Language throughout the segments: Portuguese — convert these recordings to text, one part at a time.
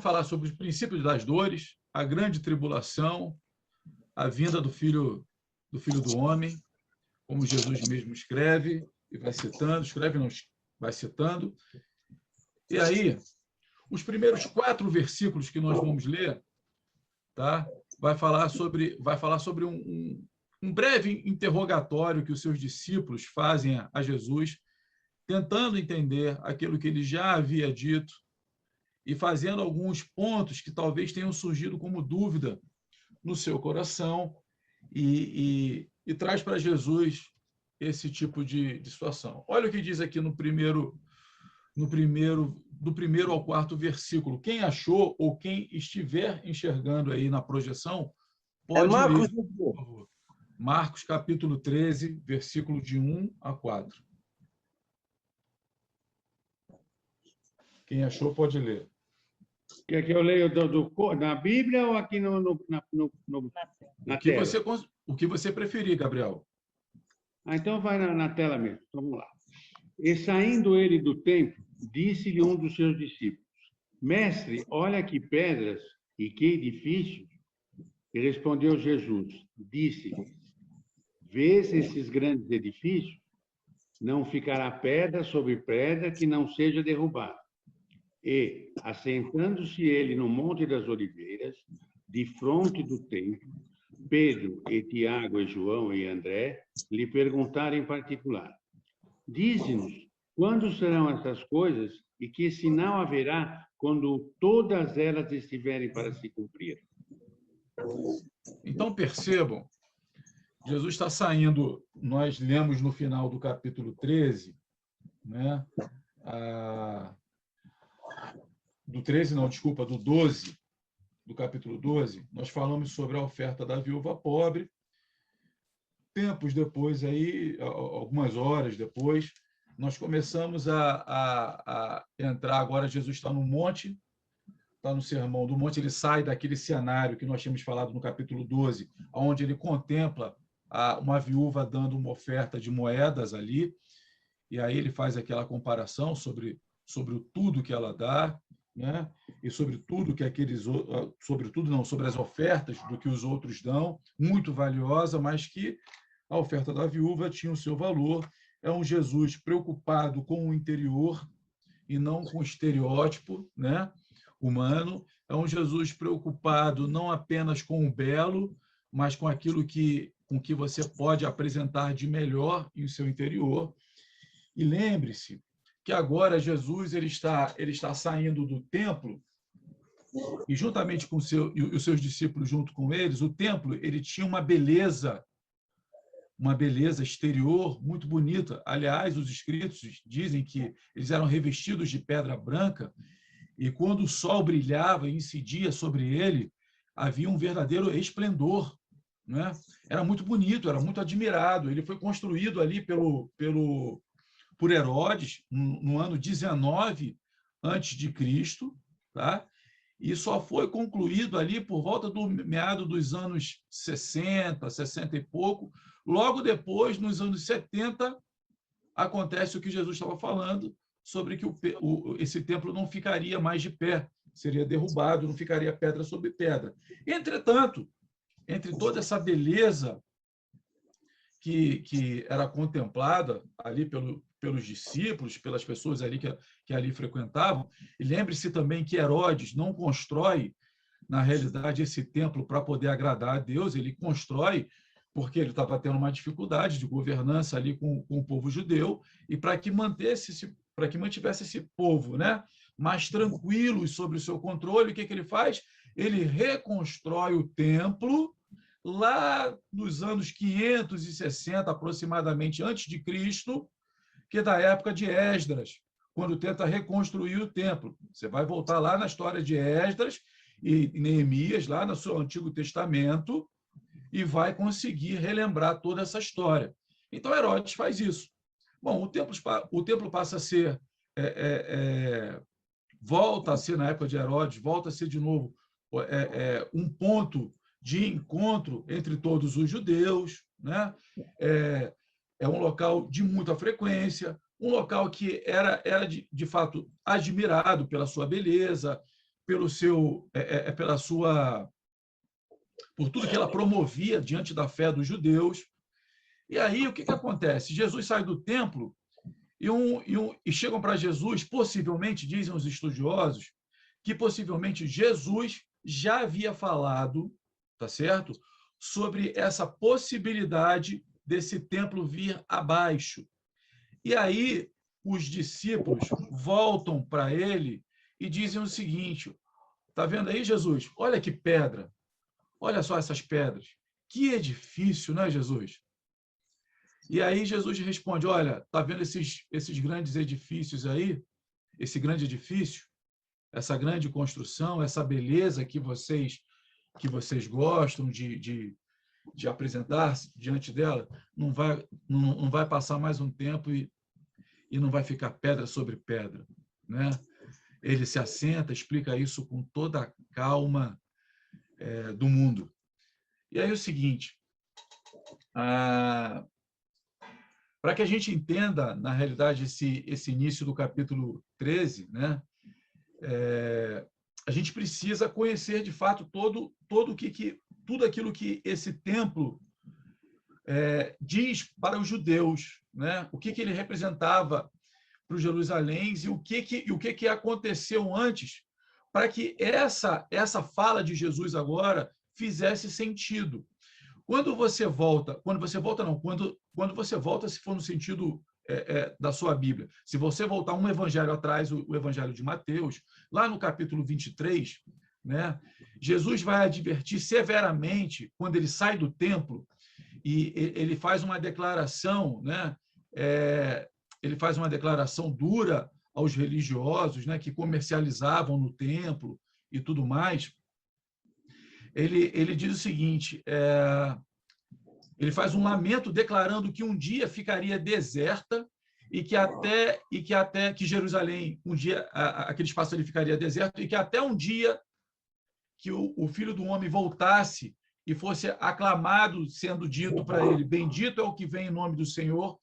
falar sobre os princípios das dores, a grande tribulação, a vinda do Filho do Homem, como Jesus mesmo escreve e vai citando, escreve não, vai citando. E aí, os primeiros 4 versículos que nós vamos ler, tá? Vai falar sobre um breve interrogatório que os seus discípulos fazem a Jesus, tentando entender aquilo que ele já havia dito e fazendo alguns pontos que talvez tenham surgido como dúvida no seu coração e traz para Jesus esse tipo de situação. Olha o que diz aqui do primeiro ao 4º versículo. Quem achou ou quem estiver enxergando aí na projeção, pode ler, por favor. Marcos, capítulo 13, versículo de 1 a 4. Quem achou, pode ler. Quer que eu leia na Bíblia ou aqui na tela? O que você preferir, Gabriel. Então vai na tela mesmo. Então, vamos lá. E saindo ele do templo, disse-lhe um dos seus discípulos: Mestre, olha que pedras e que edifícios. E respondeu Jesus, disse-lhe: Vês esses grandes edifícios? Não ficará pedra sobre pedra que não seja derrubada. E, assentando-se ele no Monte das Oliveiras, defronte do templo, Pedro e Tiago e João e André lhe perguntaram em particular: Dize-nos, quando serão essas coisas e que sinal haverá quando todas elas estiverem para se cumprir? Então, percebam, Jesus está saindo, nós lemos no final do capítulo 13, né? Do 12, do capítulo 12, nós falamos sobre a oferta da viúva pobre. Tempos depois, aí, algumas horas depois, nós começamos a entrar. Agora, Jesus está no monte, está no Sermão do Monte, ele sai daquele cenário que nós tínhamos falado no capítulo 12, onde ele contempla uma viúva dando uma oferta de moedas ali, e aí ele faz aquela comparação sobre o tudo que ela dá, né? E sobre tudo que sobre as ofertas do que os outros dão, muito valiosa, mas que a oferta da viúva tinha o seu valor. É um Jesus preocupado com o interior e não com o estereótipo, né, humano. É um Jesus preocupado não apenas com o belo, mas com aquilo com que você pode apresentar de melhor em seu interior. E lembre-se que agora Jesus ele está saindo do templo e juntamente com os seus discípulos junto com eles, o templo ele tinha uma beleza exterior muito bonita. Aliás, os escritos dizem que eles eram revestidos de pedra branca e quando o sol brilhava e incidia sobre ele, havia um verdadeiro esplendor, né? Era muito bonito, era muito admirado. Ele foi construído ali por Herodes no ano 19 antes de Cristo, tá? E só foi concluído ali por volta do meado dos anos 60, 60 e pouco. Logo depois, nos anos 70, acontece o que Jesus estava falando, sobre que esse templo não ficaria mais de pé, seria derrubado, não ficaria pedra sobre pedra. Entretanto, entre toda essa beleza que era contemplada ali pelos discípulos, pelas pessoas ali que ali frequentavam, e lembre-se também que Herodes não constrói, na realidade, esse templo para poder agradar a Deus, ele constrói porque ele estava tendo uma dificuldade de governança ali com o povo judeu, e para que mantivesse esse povo, né, mais tranquilos sobre o seu controle, o que ele faz? Ele reconstrói o templo lá nos anos 560, aproximadamente, antes de Cristo, que é da época de Esdras, quando tenta reconstruir o templo. Você vai voltar lá na história de Esdras e Neemias, lá no seu Antigo Testamento, e vai conseguir relembrar toda essa história. Então, Herodes faz isso. Bom, o templo passa a ser, volta a ser, na época de Herodes, volta a ser de novo um ponto de encontro entre todos os judeus, né? É um local de muita frequência, um local que era de fato admirado pela sua beleza, pela sua, por tudo que ela promovia diante da fé dos judeus. E aí, o que acontece? Jesus sai do templo e chegam para Jesus, possivelmente, dizem os estudiosos, que possivelmente Jesus já havia falado, tá certo? Sobre essa possibilidade desse templo vir abaixo. E aí, os discípulos voltam para ele e dizem o seguinte: tá vendo aí, Jesus? Olha que pedra. Olha só essas pedras. Que edifício, não é, Jesus? E aí Jesus responde: olha, tá vendo esses grandes edifícios aí? Esse grande edifício, essa grande construção, essa beleza que vocês gostam de apresentar diante dela, não vai passar mais um tempo e não vai ficar pedra sobre pedra, né? Ele se assenta, explica isso com toda a calma do mundo. E aí o seguinte, para que a gente entenda, na realidade, esse início do capítulo 13, né, a gente precisa conhecer, de fato, tudo aquilo que esse templo diz para os judeus, né? O que ele representava para os jerusaléns e o que aconteceu antes para que essa fala de Jesus agora fizesse sentido. Quando você volta, se for no sentido da sua Bíblia, se você voltar um evangelho atrás, o evangelho de Mateus, lá no capítulo 23, né, Jesus vai advertir severamente, quando ele sai do templo, e ele faz uma declaração, né, ele faz uma declaração dura aos religiosos, né, que comercializavam no templo e tudo mais. Ele diz o seguinte: ele faz um lamento declarando que um dia ficaria deserta e que até que Jerusalém, um dia aquele espaço ali ficaria deserto e que até um dia que o Filho do Homem voltasse e fosse aclamado, sendo dito para ele: bendito é o que vem em nome do Senhor,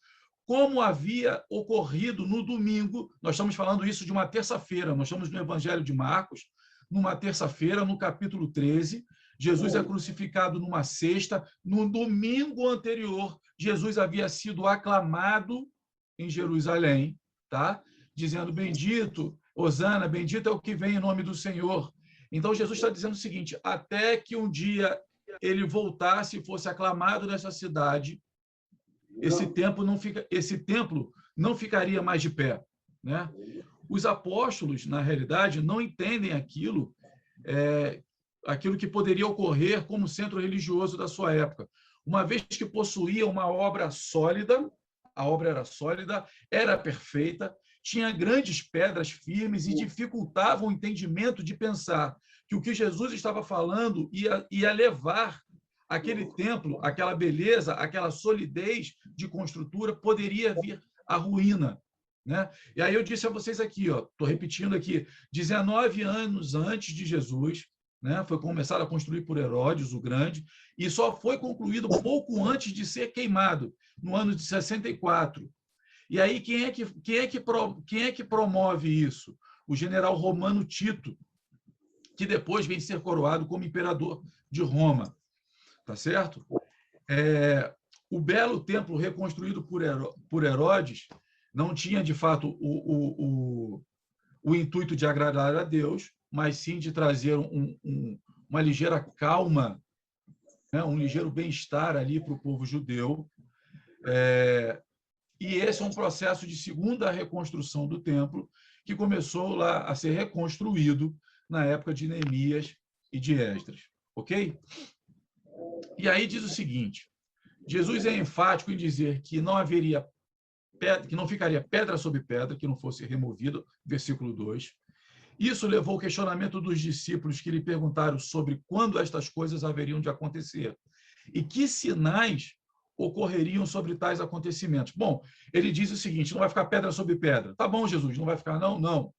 como havia ocorrido no domingo. Nós estamos falando isso de uma terça-feira, nós estamos no Evangelho de Marcos, numa terça-feira, no capítulo 13, Jesus é crucificado numa sexta. No domingo anterior, Jesus havia sido aclamado em Jerusalém, tá? Dizendo: bendito, Hosana, bendito é o que vem em nome do Senhor. Então, Jesus está dizendo o seguinte: até que um dia ele voltasse e fosse aclamado nessa cidade, esse templo não ficaria mais de pé, né? Os apóstolos, na realidade, não entendem aquilo que poderia ocorrer como centro religioso da sua época. Uma vez que possuía uma obra sólida, a obra era sólida, era perfeita, tinha grandes pedras firmes e dificultava o entendimento de pensar que o que Jesus estava falando ia levar aquele templo, aquela beleza, aquela solidez de construtura, poderia vir à ruína, né? E aí eu disse a vocês aqui, estou repetindo aqui, 19 anos antes de Jesus, né, foi começado a construir por Herodes o Grande e só foi concluído pouco antes de ser queimado, no ano de 64. E aí quem é que promove isso? O general romano Tito, que depois vem ser coroado como imperador de Roma, tá certo? O belo templo reconstruído por Herodes não tinha, de fato, o intuito de agradar a Deus, mas sim de trazer uma ligeira calma, né, um ligeiro bem-estar ali para o povo judeu. E esse é um processo de segunda reconstrução do templo, que começou lá a ser reconstruído na época de Neemias e de Esdras. Ok? E aí diz o seguinte: Jesus é enfático em dizer que não ficaria pedra sobre pedra que não fosse removido, versículo 2. Isso levou ao questionamento dos discípulos, que lhe perguntaram sobre quando estas coisas haveriam de acontecer e que sinais ocorreriam sobre tais acontecimentos. Bom, ele diz o seguinte: não vai ficar pedra sobre pedra. Tá bom, Jesus, não vai ficar não? Não.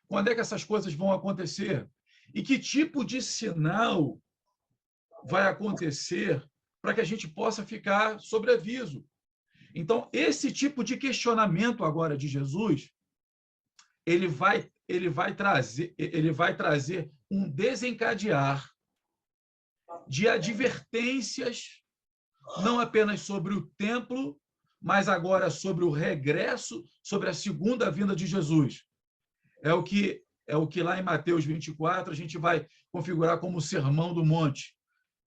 Quando é que essas coisas vão acontecer? E que tipo de sinal vai acontecer para que a gente possa ficar sobre aviso? Então, esse tipo de questionamento agora de Jesus, ele vai ele vai trazer um desencadear de advertências, não apenas sobre o templo, mas agora sobre o regresso, sobre a segunda vinda de Jesus. É o que lá em Mateus 24 a gente vai configurar como o Sermão do Monte,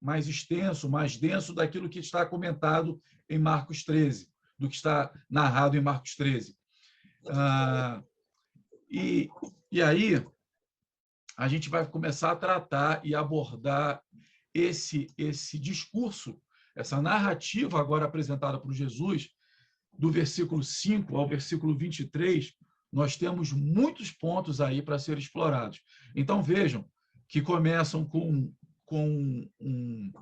mais extenso, mais denso daquilo que está comentado em Marcos 13, do que está narrado em Marcos 13. E aí a gente vai começar a tratar e abordar esse discurso, essa narrativa agora apresentada por Jesus, do versículo 5 ao versículo 23, nós temos muitos pontos aí para ser explorados. Então, vejam que começam com um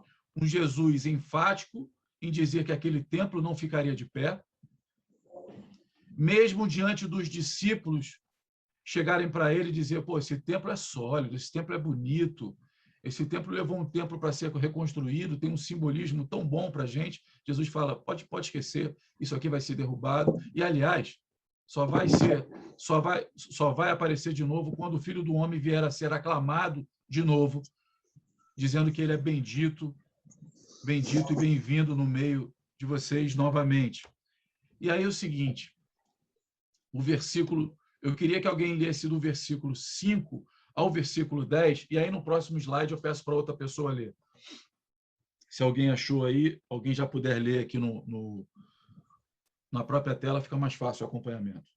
Jesus enfático em dizer que aquele templo não ficaria de pé, mesmo diante dos discípulos chegarem para ele e dizer, pô, esse templo é sólido, esse templo é bonito, esse templo levou um tempo para ser reconstruído, tem um simbolismo tão bom para a gente. Jesus fala, pode esquecer, isso aqui vai ser derrubado. E, aliás, só vai aparecer de novo quando o Filho do Homem vier a ser aclamado de novo, dizendo que ele é bendito e bem-vindo no meio de vocês novamente. E aí é o seguinte, o versículo... Eu queria que alguém lesse do versículo 5 ao versículo 10, e aí no próximo slide eu peço para outra pessoa ler. Se alguém achou aí, alguém já puder ler aqui na própria tela, fica mais fácil o acompanhamento.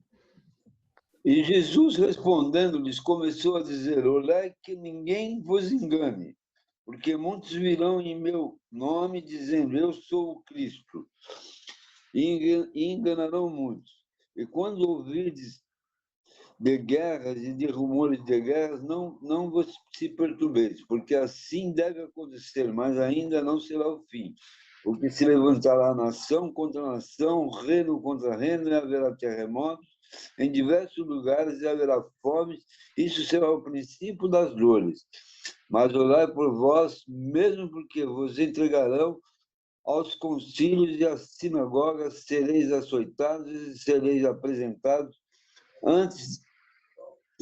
E Jesus, respondendo-lhes, começou a dizer, olhai que ninguém vos engane, porque muitos virão em meu nome, dizendo, eu sou o Cristo, e enganarão muitos. E quando ouvirdes de guerras e de rumores de guerras, não vos se perturbeis, porque assim deve acontecer, mas ainda não será o fim. Porque se levantará nação contra nação, reino contra reino, e haverá terremotos em diversos lugares, e haverá fome. Isso será o princípio das dores. Mas orai por vós, mesmo porque vos entregarão aos concílios e às sinagogas, sereis açoitados e sereis apresentados antes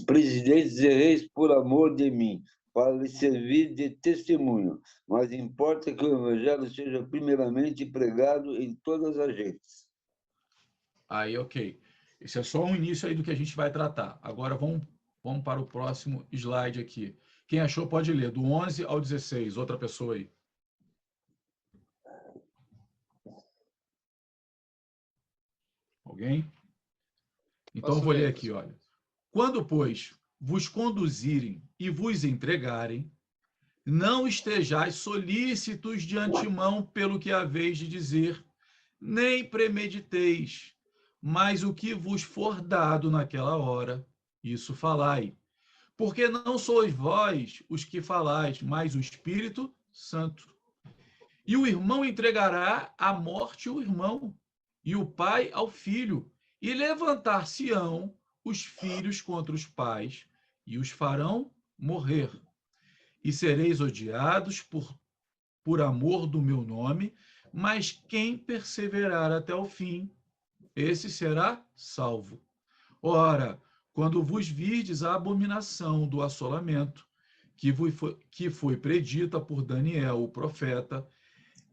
presidentes e reis por amor de mim, para lhes servir de testemunho, mas importa que o evangelho seja primeiramente pregado em todas as gentes. Aí, ok. Esse é só um início aí do que a gente vai tratar. Agora vamos para o próximo slide aqui. Quem achou pode ler, do 11 ao 16, outra pessoa aí. Alguém? Então eu vou ler aqui, olha. Quando, pois, vos conduzirem e vos entregarem, não estejais solícitos de antemão pelo que haveis de dizer, nem premediteis, mas o que vos for dado naquela hora, isso falai. Porque não sois vós os que falais, mas o Espírito Santo. E o irmão entregará à morte o irmão, e o pai ao filho, e levantar-se-ão os filhos contra os pais, e os farão morrer. E sereis odiados por amor do meu nome, mas quem perseverar até o fim, esse será salvo. Ora, quando vos virdes a abominação do assolamento, que foi predita por Daniel, o profeta,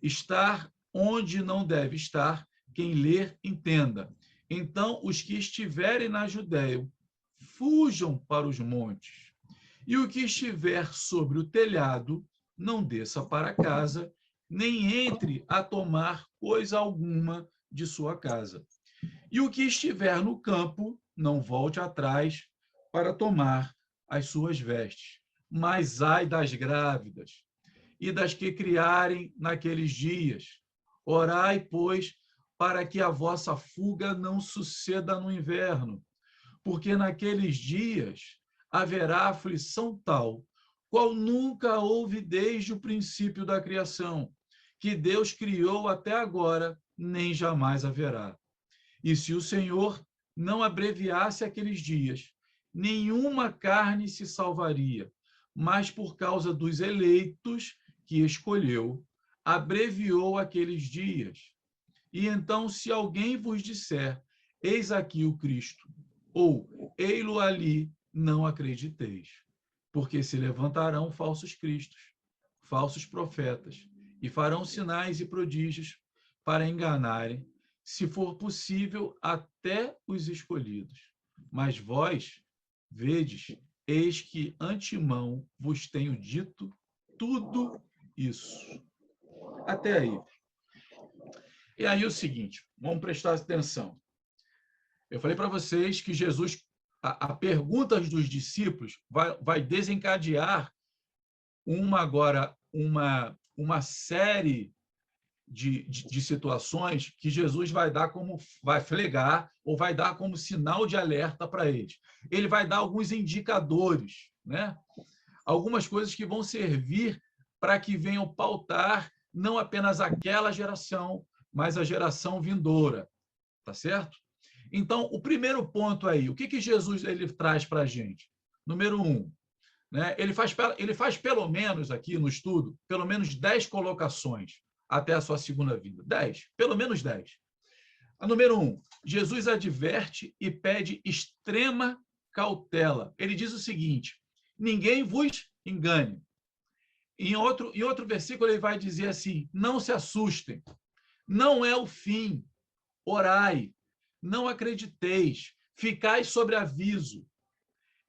estar onde não deve estar, quem ler, entenda. Então, os que estiverem na Judéia, fujam para os montes. E o que estiver sobre o telhado, não desça para casa, nem entre a tomar coisa alguma de sua casa. E o que estiver no campo, não volte atrás para tomar as suas vestes. Mas ai das grávidas e das que criarem naqueles dias. Orai, pois, para que a vossa fuga não suceda no inverno, porque naqueles dias haverá aflição tal, qual nunca houve desde o princípio da criação, que Deus criou até agora, nem jamais haverá. E se o Senhor não abreviasse aqueles dias, nenhuma carne se salvaria, mas por causa dos eleitos que escolheu, abreviou aqueles dias. E então, se alguém vos disser, eis aqui o Cristo, ou ei-lo ali, não acrediteis, porque se levantarão falsos cristos, falsos profetas, e farão sinais e prodígios para enganarem, se for possível, até os escolhidos. Mas vós, vedes, eis que antemão vos tenho dito tudo isso. Até aí. E aí o seguinte, vamos prestar atenção. Eu falei para vocês que Jesus, a pergunta dos discípulos vai desencadear uma série de situações que Jesus vai flegar ou vai dar como sinal de alerta para eles. Ele vai dar alguns indicadores, né? Algumas coisas que vão servir para que venham pautar não apenas aquela geração, mas a geração vindoura, tá certo? Então, o primeiro ponto aí, o que Jesus ele traz para a gente? Número 1, né? Ele faz pelo menos aqui no estudo, pelo menos 10 colocações até a sua segunda vinda. 10, pelo menos 10. A número 1, Jesus adverte e pede extrema cautela. Ele diz o seguinte: ninguém vos engane. Em outro versículo, ele vai dizer assim: não se assustem, não é o fim, orai, não acrediteis, ficai sobre aviso.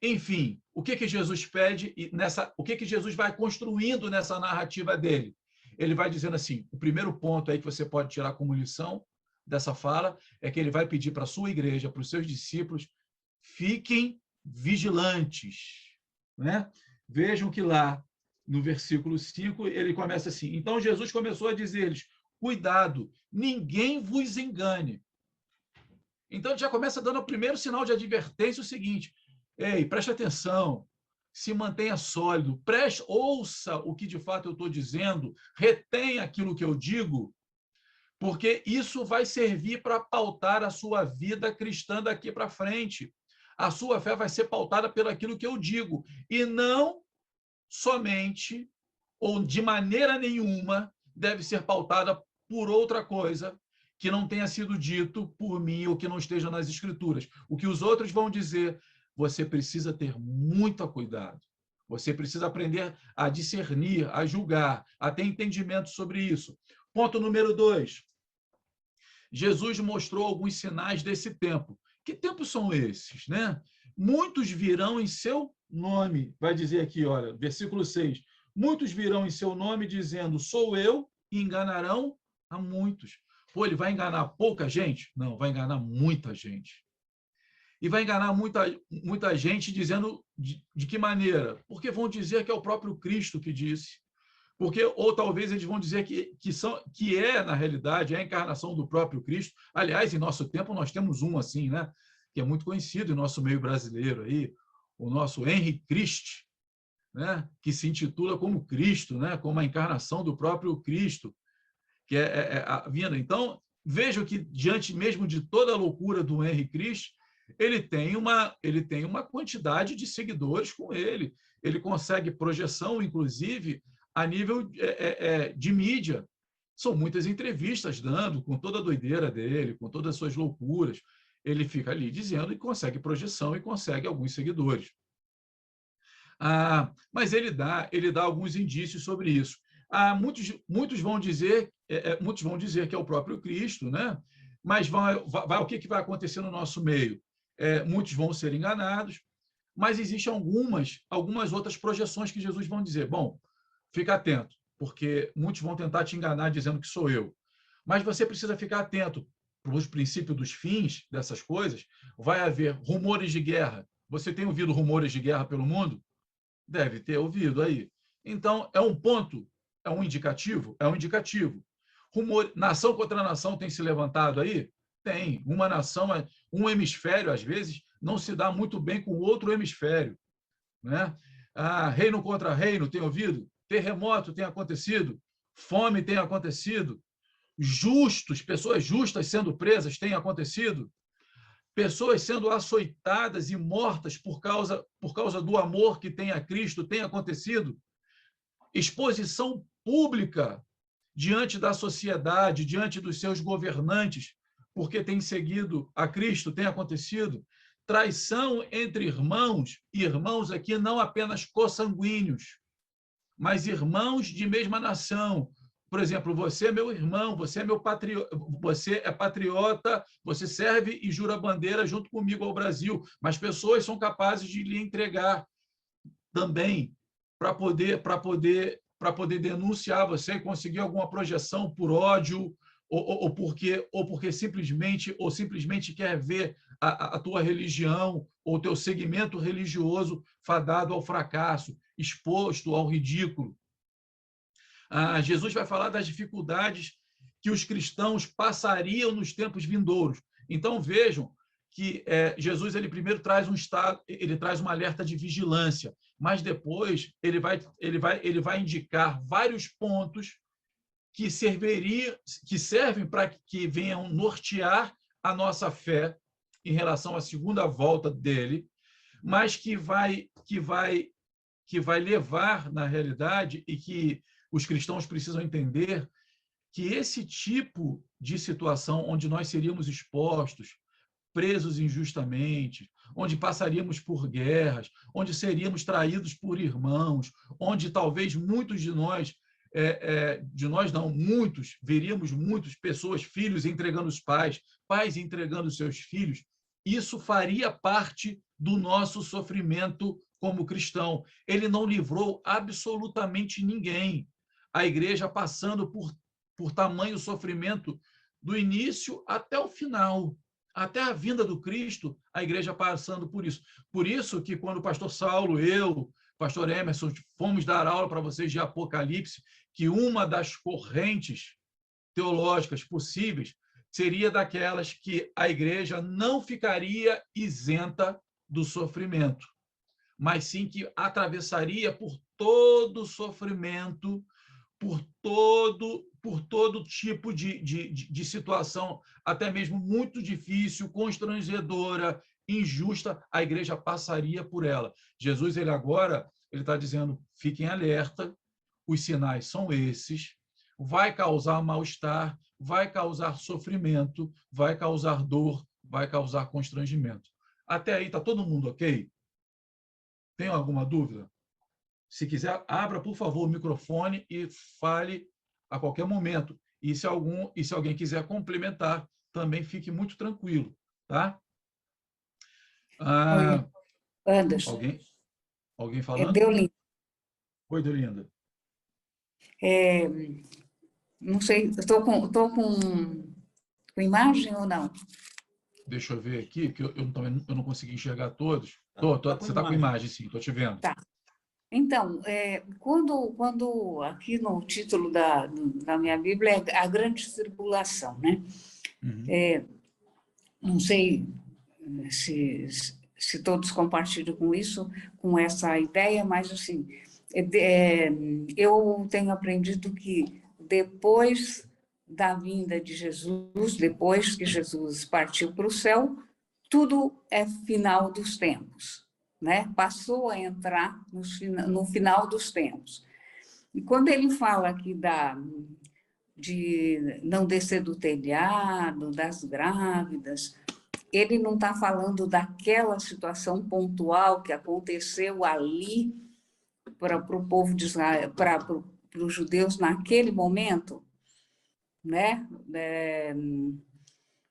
Enfim, o que Jesus pede e o que Jesus vai construindo nessa narrativa dele? Ele vai dizendo assim, o primeiro ponto aí que você pode tirar como lição dessa fala é que ele vai pedir para a sua igreja, para os seus discípulos, fiquem vigilantes, né? Vejam que lá no versículo 5 ele começa assim: então Jesus começou a dizer-lhes, cuidado, ninguém vos engane. Então ele já começa dando o primeiro sinal de advertência, o seguinte: ei, preste atenção, se mantenha sólido, ouça o que de fato eu estou dizendo, retenha aquilo que eu digo, porque isso vai servir para pautar a sua vida cristã daqui para frente. A sua fé vai ser pautada pelo aquilo que eu digo, e não somente, ou de maneira nenhuma, deve ser pautada por outra coisa que não tenha sido dito por mim ou que não esteja nas Escrituras. O que os outros vão dizer, você precisa ter muito cuidado. Você precisa aprender a discernir, a julgar, a ter entendimento sobre isso. Ponto número 2. Jesus mostrou alguns sinais desse tempo. Que tempos são esses, né? Muitos virão em seu nome. Vai dizer aqui, olha, versículo 6. Muitos virão em seu nome dizendo, sou eu, e enganarão a muitos. Pô, ele vai enganar pouca gente? Não, vai enganar muita gente. E vai enganar muita gente dizendo de que maneira? Porque vão dizer que é o próprio Cristo que disse. Porque, ou talvez eles vão dizer que é, na realidade, a encarnação do próprio Cristo. Aliás, em nosso tempo, nós temos um assim, né? Que é muito conhecido em nosso meio brasileiro aí, o nosso Henri Christ, né? Que se intitula como Cristo, né? Como a encarnação do próprio Cristo, que é a vinda. Então, vejo que, diante mesmo de toda a loucura do Henri Christ, ele tem uma quantidade de seguidores com ele. Ele consegue projeção, inclusive, a nível de mídia. São muitas entrevistas dando, com toda a doideira dele, com todas as suas loucuras. Ele fica ali dizendo e consegue projeção e consegue alguns seguidores. Mas ele dá alguns indícios sobre isso. Muitos vão dizer que é o próprio Cristo, né? Mas o que vai acontecer no nosso meio? Muitos vão ser enganados, mas existem algumas outras projeções que Jesus vai dizer, bom, fica atento, porque muitos vão tentar te enganar dizendo que sou eu. Mas você precisa ficar atento para os princípios dos fins dessas coisas. Vai haver rumores de guerra. Você tem ouvido rumores de guerra pelo mundo? Deve ter ouvido aí. Então, é um ponto, é um indicativo? É um indicativo. Nação contra nação tem se levantado aí? Tem. Uma nação, um hemisfério, às vezes, não se dá muito bem com o outro hemisfério, né? Reino contra reino, tem ouvido? Terremoto tem acontecido, fome tem acontecido, pessoas justas sendo presas tem acontecido, pessoas sendo açoitadas e mortas por causa do amor que tem a Cristo tem acontecido, exposição pública diante da sociedade, diante dos seus governantes, porque tem seguido a Cristo tem acontecido. traição entre irmãos, e irmãos aqui não apenas consanguíneos, mas irmãos de mesma nação. Por exemplo, você é meu irmão, você é meu patriota, você é patriota, você serve e jura bandeira junto comigo ao Brasil, mas pessoas são capazes de lhe entregar também para poder denunciar você e conseguir alguma projeção por ódio ou porque simplesmente quer ver a tua religião ou o teu segmento religioso fadado ao fracasso, exposto ao ridículo. Jesus vai falar das dificuldades que os cristãos passariam nos tempos vindouros. Então, vejam que Jesus primeiro traz ele traz uma alerta de vigilância, mas depois ele vai indicar vários pontos que servem para que venham nortear a nossa fé em relação à segunda volta dele, mas que vai levar, na realidade, e que os cristãos precisam entender, que esse tipo de situação onde nós seríamos expostos, presos injustamente, onde passaríamos por guerras, onde seríamos traídos por irmãos, onde talvez muitos de nós veríamos muitas pessoas, filhos entregando os pais, pais entregando seus filhos, isso faria parte do nosso sofrimento como cristão. Ele não livrou absolutamente ninguém. A igreja passando por tamanho sofrimento do início até o final, até a vinda do Cristo, a igreja passando por isso. Por isso que quando o pastor Saulo, pastor Emerson, fomos dar aula para vocês de Apocalipse, que uma das correntes teológicas possíveis seria daquelas que a igreja não ficaria isenta do sofrimento, mas sim que atravessaria por todo o sofrimento, por todo tipo de situação, até mesmo muito difícil, constrangedora, injusta, a igreja passaria por ela. Jesus, agora está dizendo, fiquem alerta, os sinais são esses, vai causar mal-estar, vai causar sofrimento, vai causar dor, vai causar constrangimento. Até aí, está todo mundo ok? Tem alguma dúvida? Se quiser, abra, por favor, o microfone e fale a qualquer momento. E se alguém quiser complementar, também fique muito tranquilo, tá? Oi, Anderson. Alguém falando? Deolinda. Oi, Deolinda. Não sei, estou com imagem ou não? Deixa eu ver aqui, que eu não consegui enxergar todos. Você está com imagem, sim, estou te vendo. Tá. Então, quando aqui no título da minha Bíblia é a grande tribulação, né? Uhum. Não sei se todos compartilham com essa ideia, mas assim, eu tenho aprendido que depois da vinda de Jesus, depois que Jesus partiu para o céu, tudo é final dos tempos, né? Passou a entrar no final dos tempos. E quando ele fala aqui de não descer do telhado, das grávidas, ele não está falando daquela situação pontual que aconteceu ali para o povo de Israel, para os judeus naquele momento, né?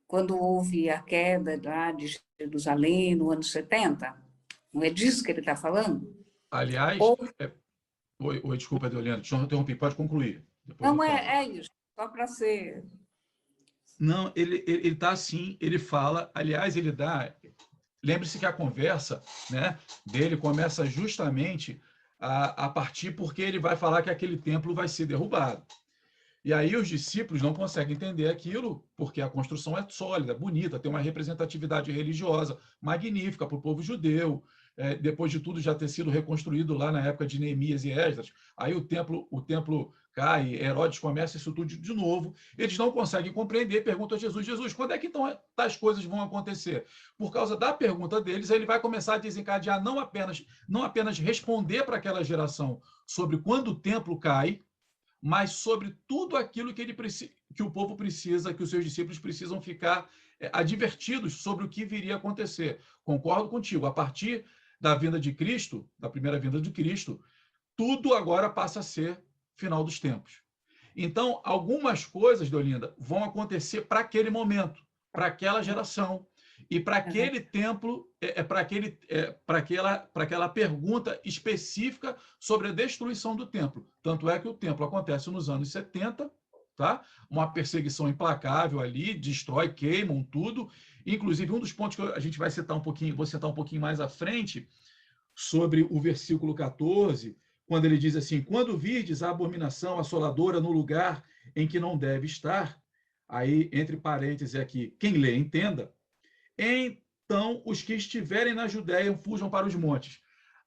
Quando houve a queda lá de Jerusalém no ano 70, não é disso que ele está falando? Aliás, Oi, desculpa, Deoliana, deixa eu interromper, pode concluir. Não, é isso, só para ser... Não, ele está assim, ele fala, aliás, ele dá... Lembre-se que a conversa, né, dele começa justamente a partir porque ele vai falar que aquele templo vai ser derrubado. E aí os discípulos não conseguem entender aquilo, porque a construção é sólida, bonita, tem uma representatividade religiosa magnífica para o povo judeu, depois de tudo já ter sido reconstruído lá na época de Neemias e Esdras. Aí o templo cai, Herodes começa isso tudo de novo. Eles não conseguem compreender, perguntam a Jesus, quando é que então tais coisas vão acontecer? Por causa da pergunta deles, ele vai começar a desencadear não apenas responder para aquela geração sobre quando o templo cai, mas sobre tudo aquilo que o povo precisa, que os seus discípulos precisam ficar advertidos sobre o que viria a acontecer. Concordo contigo, a partir da vinda de Cristo, da primeira vinda de Cristo, tudo agora passa a ser final dos tempos. Então, algumas coisas, Deolinda, vão acontecer para aquele momento, para aquela geração, e para aquele templo, para aquela pergunta específica sobre a destruição do templo. Tanto é que o templo acontece nos anos 70, tá? Uma perseguição implacável ali, destrói, queimam tudo. Inclusive, um dos pontos que a gente vai citar um pouquinho, vou citar um pouquinho mais à frente, sobre o versículo 14, quando ele diz assim: quando virdes a abominação assoladora no lugar em que não deve estar, aí, entre parênteses aqui, quem lê, entenda, então os que estiverem na Judéia fujam para os montes.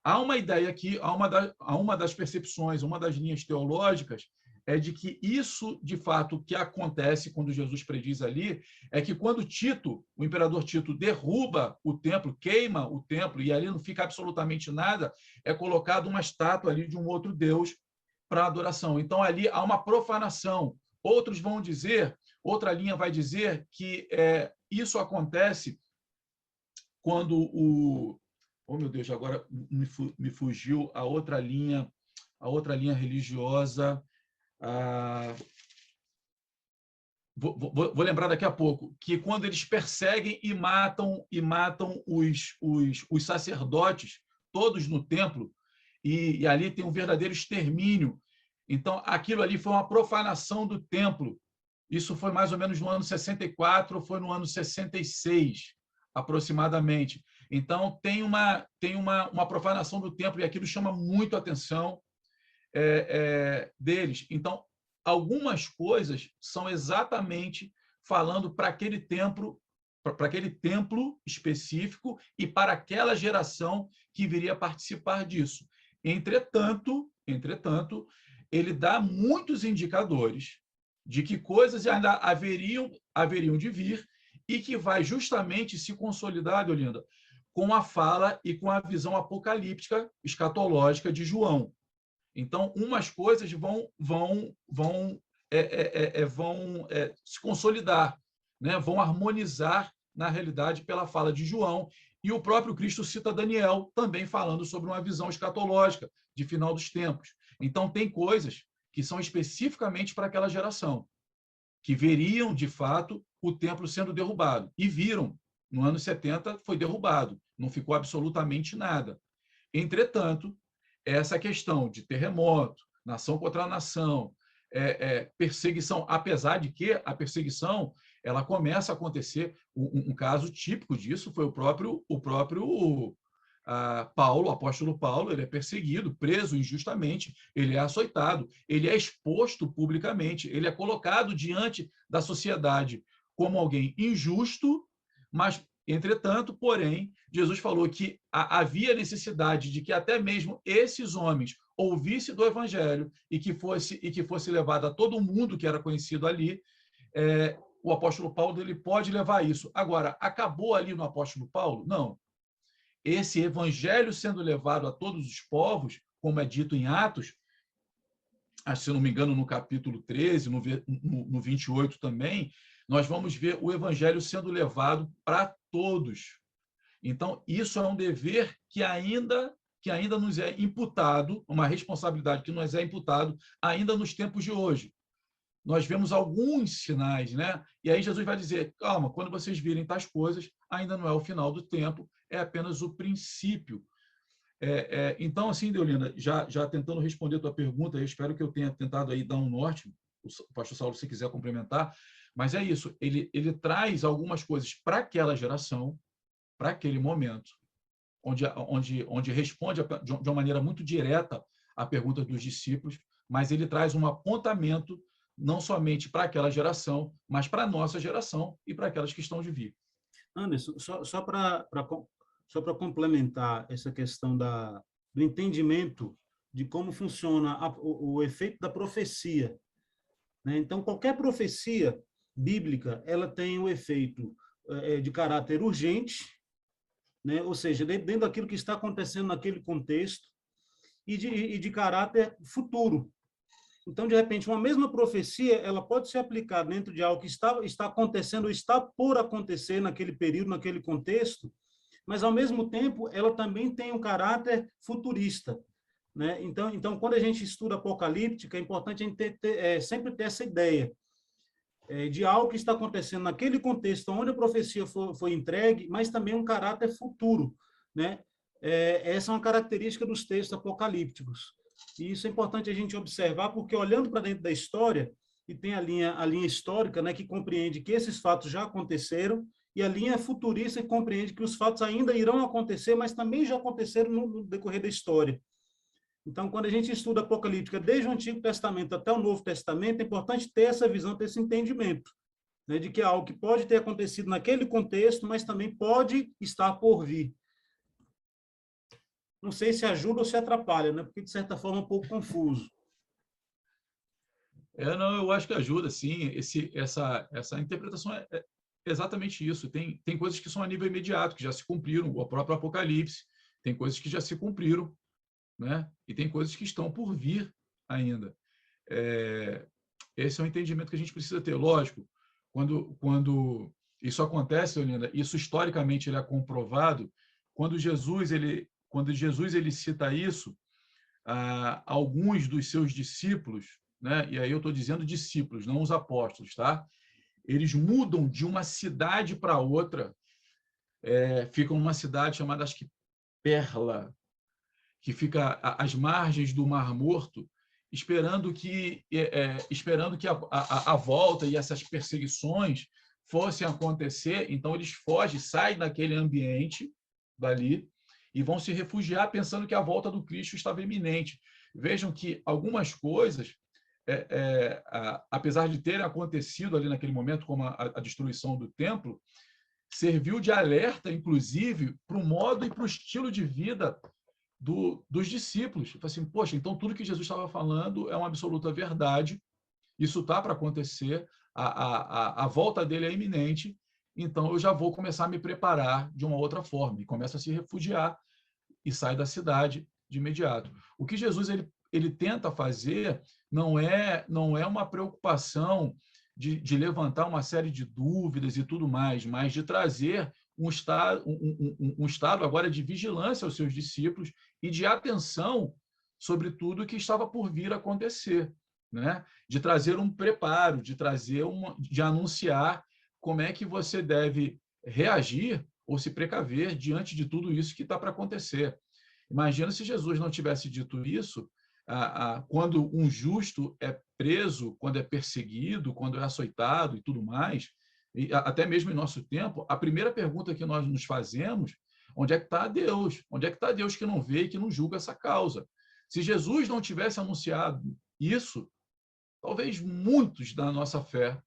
Há uma ideia aqui, há uma das percepções, uma das linhas teológicas, é de que isso, de fato, que acontece quando Jesus prediz ali, é que quando Tito, o imperador Tito, derruba o templo, queima o templo, e ali não fica absolutamente nada, é colocado uma estátua ali de um outro Deus para adoração. Então, ali há uma profanação. Outros vão dizer, outra linha vai dizer que isso acontece quando o... Oh, meu Deus, agora me fugiu a outra linha religiosa. Vou lembrar daqui a pouco, que quando eles perseguem e matam os sacerdotes, todos no templo, e ali tem um verdadeiro extermínio. Então, aquilo ali foi uma profanação do templo. Isso foi mais ou menos no ano 64, ou foi no ano 66, aproximadamente. Então, tem uma profanação do templo, e aquilo chama muito a atenção deles. Então, algumas coisas são exatamente falando para aquele templo específico e para aquela geração que viria a participar disso. Entretanto, ele dá muitos indicadores de que coisas ainda haveriam de vir e que vai justamente se consolidar, Deolinda, com a fala e com a visão apocalíptica, escatológica de João. Então, umas coisas vão se consolidar, né? Vão harmonizar na realidade pela fala de João, e o próprio Cristo cita Daniel também falando sobre uma visão escatológica de final dos tempos. Então, tem coisas que são especificamente para aquela geração, que veriam, de fato, o templo sendo derrubado. E viram, no ano 70 foi derrubado, não ficou absolutamente nada. Entretanto, essa questão de terremoto, nação contra nação, perseguição, apesar de que a perseguição ela começa a acontecer, um caso típico disso foi o próprio Paulo, o apóstolo Paulo, ele é perseguido, preso injustamente, ele é açoitado, ele é exposto publicamente, ele é colocado diante da sociedade como alguém injusto, mas, entretanto, porém, Jesus falou que havia necessidade de que até mesmo esses homens ouvissem do evangelho e que fosse levado a todo mundo que era conhecido ali. O apóstolo Paulo ele pode levar isso. Agora, acabou ali no apóstolo Paulo? Não. Esse evangelho sendo levado a todos os povos, como é dito em Atos, se não me engano, no capítulo 13, no 28 também, nós vamos ver o evangelho sendo levado para todos. Então, isso é um dever que ainda nos é imputado, uma responsabilidade que nos é imputado ainda nos tempos de hoje. Nós vemos alguns sinais, né? E aí Jesus vai dizer, calma, quando vocês virem tais coisas, ainda não é o final do tempo, é apenas o princípio. Então, assim, Deolinda, já tentando responder a tua pergunta, eu espero que eu tenha tentado aí dar um norte, o pastor Saulo, se quiser complementar, mas é isso, ele traz algumas coisas para aquela geração, para aquele momento, onde responde de uma maneira muito direta a pergunta dos discípulos, mas ele traz um apontamento não somente para aquela geração, mas para a nossa geração e para aquelas que estão de vir. Anderson, só para complementar essa questão do entendimento de como funciona o efeito da profecia, né? Então, qualquer profecia bíblica, ela tem o efeito de caráter urgente, né? Ou seja, dentro daquilo que está acontecendo naquele contexto, e de caráter futuro. Então, de repente, uma mesma profecia, ela pode ser aplicada dentro de algo que está acontecendo, ou está por acontecer naquele período, naquele contexto, mas, ao mesmo tempo, ela também tem um caráter futurista, né? Então, quando a gente estuda apocalíptica, é importante a gente sempre ter essa ideia de algo que está acontecendo naquele contexto onde a profecia foi entregue, mas também um caráter futuro, né? Essa é uma característica dos textos apocalípticos. E isso é importante a gente observar, porque olhando para dentro da história, e tem a linha histórica, né, que compreende que esses fatos já aconteceram, e a linha futurista que compreende que os fatos ainda irão acontecer, mas também já aconteceram no decorrer da história. Então, quando a gente estuda apocalíptica desde o Antigo Testamento até o Novo Testamento, é importante ter essa visão, ter esse entendimento, né, de que é algo que pode ter acontecido naquele contexto, mas também pode estar por vir. Não sei se ajuda ou se atrapalha, né? Porque, de certa forma, é um pouco confuso. Não, eu acho que ajuda, sim. Essa interpretação é exatamente isso. Tem coisas que são a nível imediato, que já se cumpriram, o próprio Apocalipse. Tem coisas que já se cumpriram, né? E tem coisas que estão por vir ainda. Esse é um entendimento que a gente precisa ter. Lógico, quando isso acontece, Olinda, isso historicamente ele é comprovado. Quando Jesus ele cita isso, alguns dos seus discípulos, né? E aí eu estou dizendo discípulos, não os apóstolos, tá? Eles mudam de uma cidade para outra, ficam numa cidade chamada, acho que Perla, que fica às margens do Mar Morto, esperando que a volta e essas perseguições fossem acontecer. Então eles fogem, saem daquele ambiente dali e vão se refugiar pensando que a volta do Cristo estava iminente. Vejam que algumas coisas, apesar de terem acontecido ali naquele momento, como a destruição do templo, serviu de alerta, inclusive, para o modo e para o estilo de vida dos discípulos. Assim, poxa, então tudo que Jesus estava falando é uma absoluta verdade, isso está para acontecer, a volta dele é iminente, então eu já vou começar a me preparar de uma outra forma, e começa a se refugiar e sai da cidade de imediato. O que Jesus ele tenta fazer não é uma preocupação de levantar uma série de dúvidas e tudo mais, mas de trazer um estado agora de vigilância aos seus discípulos e de atenção sobre tudo que estava por vir a acontecer, né? De trazer um preparo, de anunciar como é que você deve reagir ou se precaver diante de tudo isso que está para acontecer. Imagina se Jesus não tivesse dito isso, quando um justo é preso, quando é perseguido, quando é açoitado e tudo mais, e até mesmo em nosso tempo, a primeira pergunta que nós nos fazemos, onde é que está Deus? Onde é que está Deus que não vê e que não julga essa causa? Se Jesus não tivesse anunciado isso, talvez muitos da nossa fé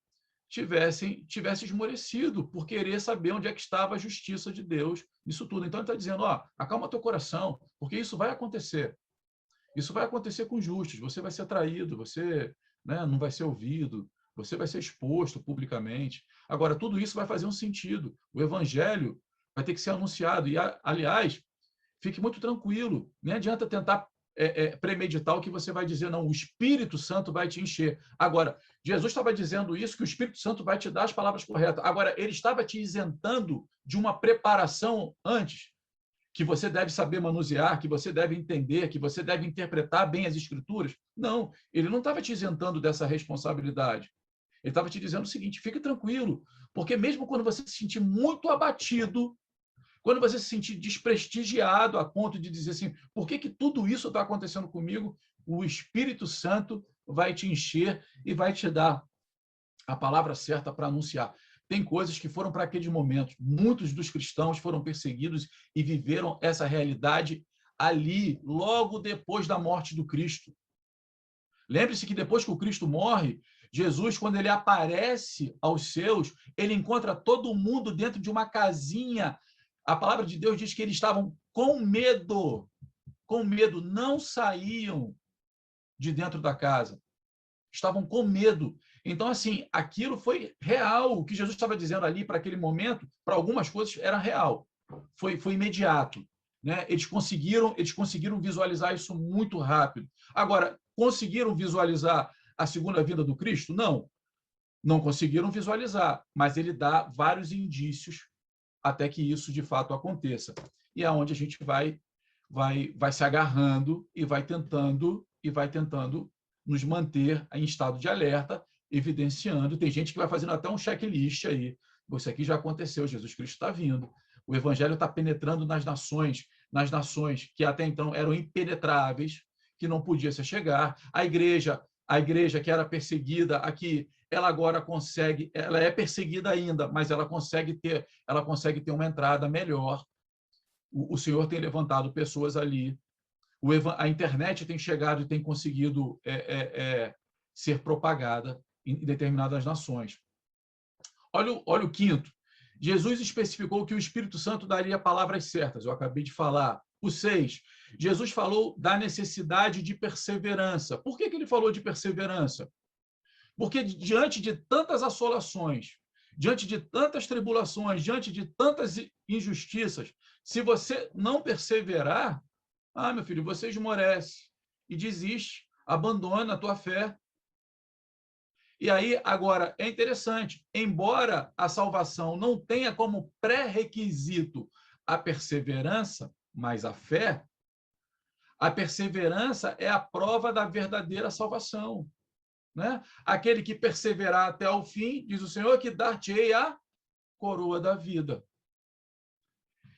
tivessem esmorecido por querer saber onde é que estava a justiça de Deus nisso tudo. Então ele está dizendo, acalma teu coração, porque isso vai acontecer. Isso vai acontecer com justos, você vai ser traído, você, né, não vai ser ouvido, você vai ser exposto publicamente. Agora, tudo isso vai fazer um sentido. O evangelho vai ter que ser anunciado. E, aliás, fique muito tranquilo, nem adianta tentar premeditar o que você vai dizer, não, o Espírito Santo vai te encher. Agora, Jesus estava dizendo isso, que o Espírito Santo vai te dar as palavras corretas. Agora, ele estava te isentando de uma preparação antes, que você deve saber manusear, que você deve entender, que você deve interpretar bem as Escrituras. Não, ele não estava te isentando dessa responsabilidade. Ele estava te dizendo o seguinte, fique tranquilo, porque mesmo quando você se sentir muito abatido, quando você se sentir desprestigiado a ponto de dizer assim, por que tudo isso está acontecendo comigo? O Espírito Santo vai te encher e vai te dar a palavra certa para anunciar. Tem coisas que foram para aqueles momentos. Muitos dos cristãos foram perseguidos e viveram essa realidade ali, logo depois da morte do Cristo. Lembre-se que depois que o Cristo morre, Jesus, quando ele aparece aos seus, ele encontra todo mundo dentro de uma casinha. A palavra de Deus diz que eles estavam com medo, não saíam de dentro da casa. Estavam com medo. Então, assim, aquilo foi real. O que Jesus estava dizendo ali para aquele momento, para algumas coisas, era real. Foi imediato. Né? Eles conseguiram visualizar isso muito rápido. Agora, conseguiram visualizar a segunda vinda do Cristo? Não, não conseguiram visualizar, mas ele dá vários indícios até que isso de fato aconteça. E é onde a gente vai se agarrando e vai tentando nos manter em estado de alerta, evidenciando. Tem gente que vai fazendo até um checklist aí. Isso aqui já aconteceu, Jesus Cristo está vindo. O evangelho está penetrando nas nações que até então eram impenetráveis, que não podia se chegar. A igreja que era perseguida aqui, ela agora consegue, ela é perseguida ainda, mas ela consegue ter uma entrada melhor. O Senhor tem levantado pessoas ali. A internet tem chegado e tem conseguido ser propagada em determinadas nações. Olha o quinto. Jesus especificou que o Espírito Santo daria palavras certas. Eu acabei de falar. O 6. Jesus falou da necessidade de perseverança. Por que ele falou de perseverança? Porque diante de tantas assolações, diante de tantas tribulações, diante de tantas injustiças, se você não perseverar, meu filho, você esmorece e desiste, abandona a tua fé. E aí, agora, é interessante, embora a salvação não tenha como pré-requisito a perseverança, mas a fé, a perseverança é a prova da verdadeira salvação. Né? Aquele que perseverar até o fim, diz o Senhor, que dar-te-ei a coroa da vida.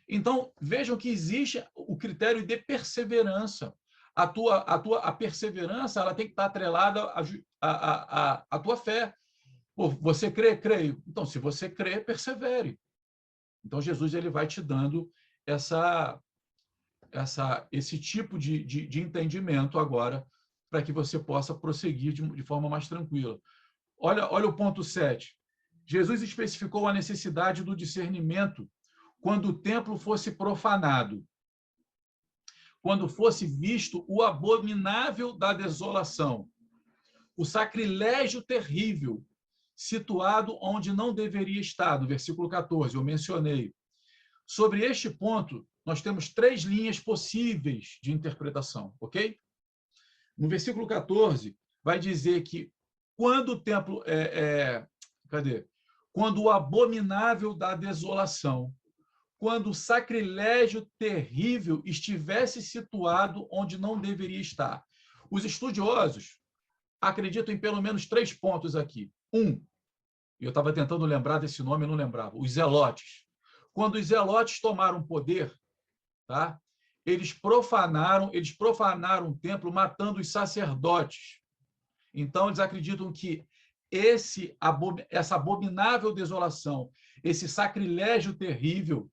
Então, vejam que existe o critério de perseverança. A perseverança ela tem que estar atrelada à tua fé. Pô, você crê? Creio. Então, se você crê, persevere. Então, Jesus ele vai te dando esse tipo de entendimento agora, para que você possa prosseguir de forma mais tranquila. Olha o ponto 7. Jesus especificou a necessidade do discernimento quando o templo fosse profanado, quando fosse visto o abominável da desolação, o sacrilégio terrível, situado onde não deveria estar, no versículo 14, eu mencionei. Sobre este ponto, nós temos 3 linhas possíveis de interpretação, ok? No versículo 14, vai dizer que quando o templo quando o abominável da desolação, quando o sacrilégio terrível estivesse situado onde não deveria estar. Os estudiosos acreditam em pelo menos 3 pontos aqui. Eu estava tentando lembrar desse nome, eu não lembrava, os zelotes. Quando os zelotes tomaram poder, tá? Eles profanaram o templo, matando os sacerdotes. Então, eles acreditam que essa abominável desolação, esse sacrilégio terrível,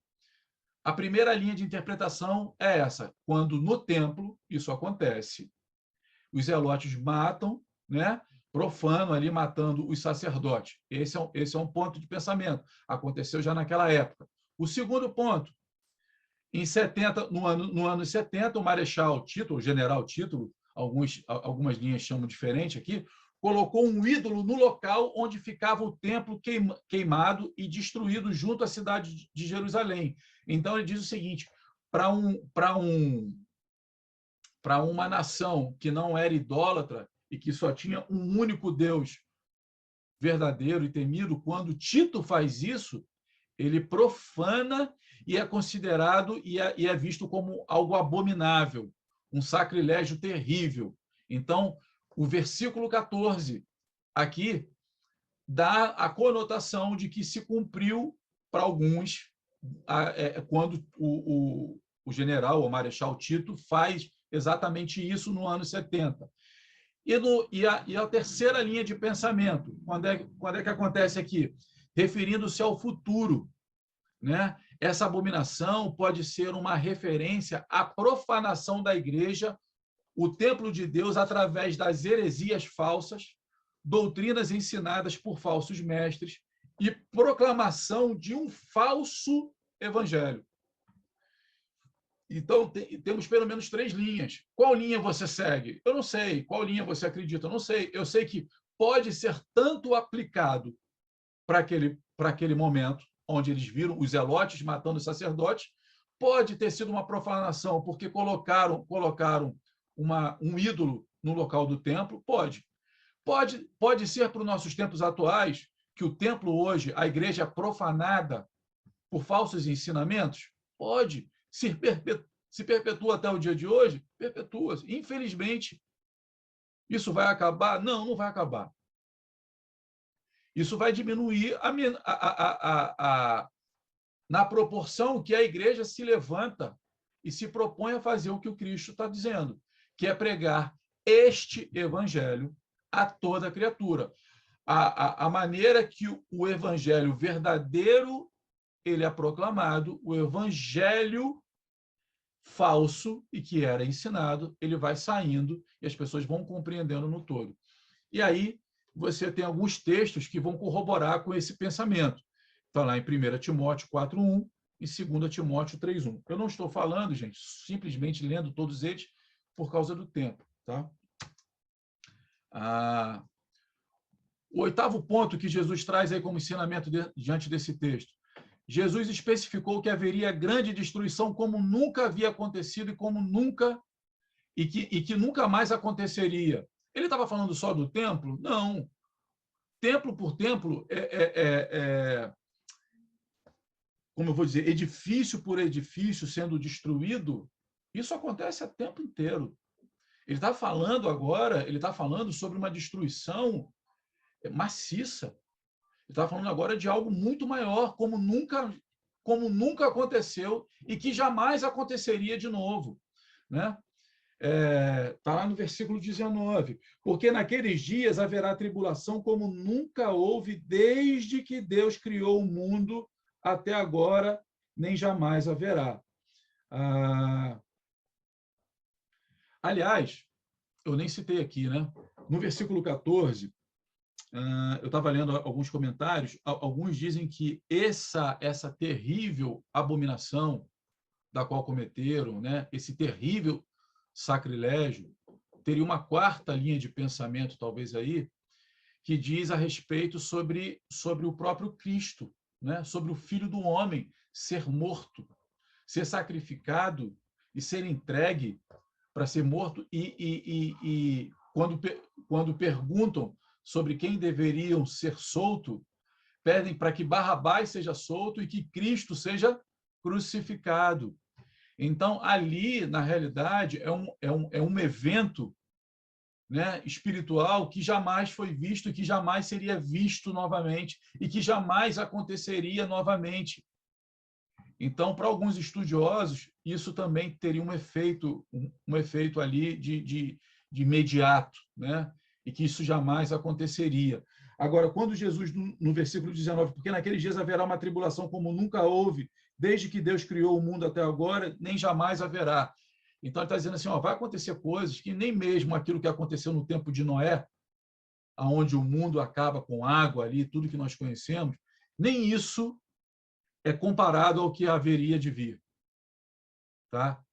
a primeira linha de interpretação é essa. Quando no templo isso acontece, os zelotes matam, né? Profanam ali, matando os sacerdotes. Esse é um ponto de pensamento. Aconteceu já naquela época. O segundo ponto, no ano 70, o Marechal Tito, o General Tito, algumas linhas chamam diferente aqui, colocou um ídolo no local onde ficava o templo queimado e destruído junto à cidade de Jerusalém. Então, ele diz o seguinte, para uma nação que não era idólatra e que só tinha um único Deus verdadeiro e temido, quando Tito faz isso, ele profana e é considerado e é visto como algo abominável, um sacrilégio terrível. Então, o versículo 14 aqui dá a conotação de que se cumpriu para alguns quando o general, o Marechal Tito, faz exatamente isso no ano 70. E a terceira linha de pensamento, quando é que acontece aqui? Referindo-se ao futuro, né? Essa abominação pode ser uma referência à profanação da igreja, o templo de Deus, através das heresias falsas, doutrinas ensinadas por falsos mestres e proclamação de um falso evangelho. Então, temos pelo menos 3 linhas. Qual linha você segue? Eu não sei. Qual linha você acredita? Eu não sei. Eu sei que pode ser tanto aplicado para aquele momento, onde eles viram os zelotes matando os sacerdotes, pode ter sido uma profanação, porque colocaram um ídolo no local do templo? Pode. Pode ser para os nossos tempos atuais, que o templo hoje, a igreja é profanada por falsos ensinamentos? Pode. Se perpetua até o dia de hoje? Perpetua. Infelizmente, isso vai acabar? Não, não vai acabar. Isso vai diminuir na proporção que a igreja se levanta e se propõe a fazer o que o Cristo está dizendo, que é pregar este evangelho a toda criatura. A maneira que o evangelho verdadeiro ele é proclamado, o evangelho falso e que era ensinado, ele vai saindo e as pessoas vão compreendendo no todo. E aí você tem alguns textos que vão corroborar com esse pensamento. Está lá em 1 Timóteo 4:1 e 2 Timóteo 3:1. Eu não estou falando, gente, simplesmente lendo todos eles por causa do tempo. Tá? O oitavo ponto que Jesus traz aí como ensinamento diante desse texto. Jesus especificou que haveria grande destruição como nunca havia acontecido e que nunca mais aconteceria. Ele estava falando só do templo? Não. Templo por templo, como eu vou dizer, edifício por edifício sendo destruído, isso acontece o tempo inteiro. Ele está falando agora, ele está falando sobre uma destruição maciça. Ele está falando agora de algo muito maior, como nunca aconteceu e que jamais aconteceria de novo. Né? Está lá no versículo 19. Porque naqueles dias haverá tribulação como nunca houve desde que Deus criou o mundo até agora, nem jamais haverá. Aliás, eu nem citei aqui, né? No versículo 14, eu estava lendo alguns comentários, alguns dizem que essa terrível abominação da qual cometeram, né? Esse terrível sacrilégio, teria uma quarta linha de pensamento, talvez aí, que diz a respeito sobre o próprio Cristo, né? Sobre o Filho do Homem ser morto, ser sacrificado e ser entregue para ser morto. E quando perguntam sobre quem deveriam ser solto, pedem para que Barrabás seja solto e que Cristo seja crucificado. Então, ali, na realidade, é um evento, né, espiritual que jamais foi visto e que jamais seria visto novamente e que jamais aconteceria novamente. Então, para alguns estudiosos, isso também teria um efeito ali de imediato, né? E que isso jamais aconteceria. Agora, quando Jesus, no versículo 19, porque naqueles dias haverá uma tribulação como nunca houve, desde que Deus criou o mundo até agora, nem jamais haverá. Então, ele está dizendo assim, vai acontecer coisas que nem mesmo aquilo que aconteceu no tempo de Noé, onde o mundo acaba com água ali, tudo que nós conhecemos, nem isso é comparado ao que haveria de vir. Tá?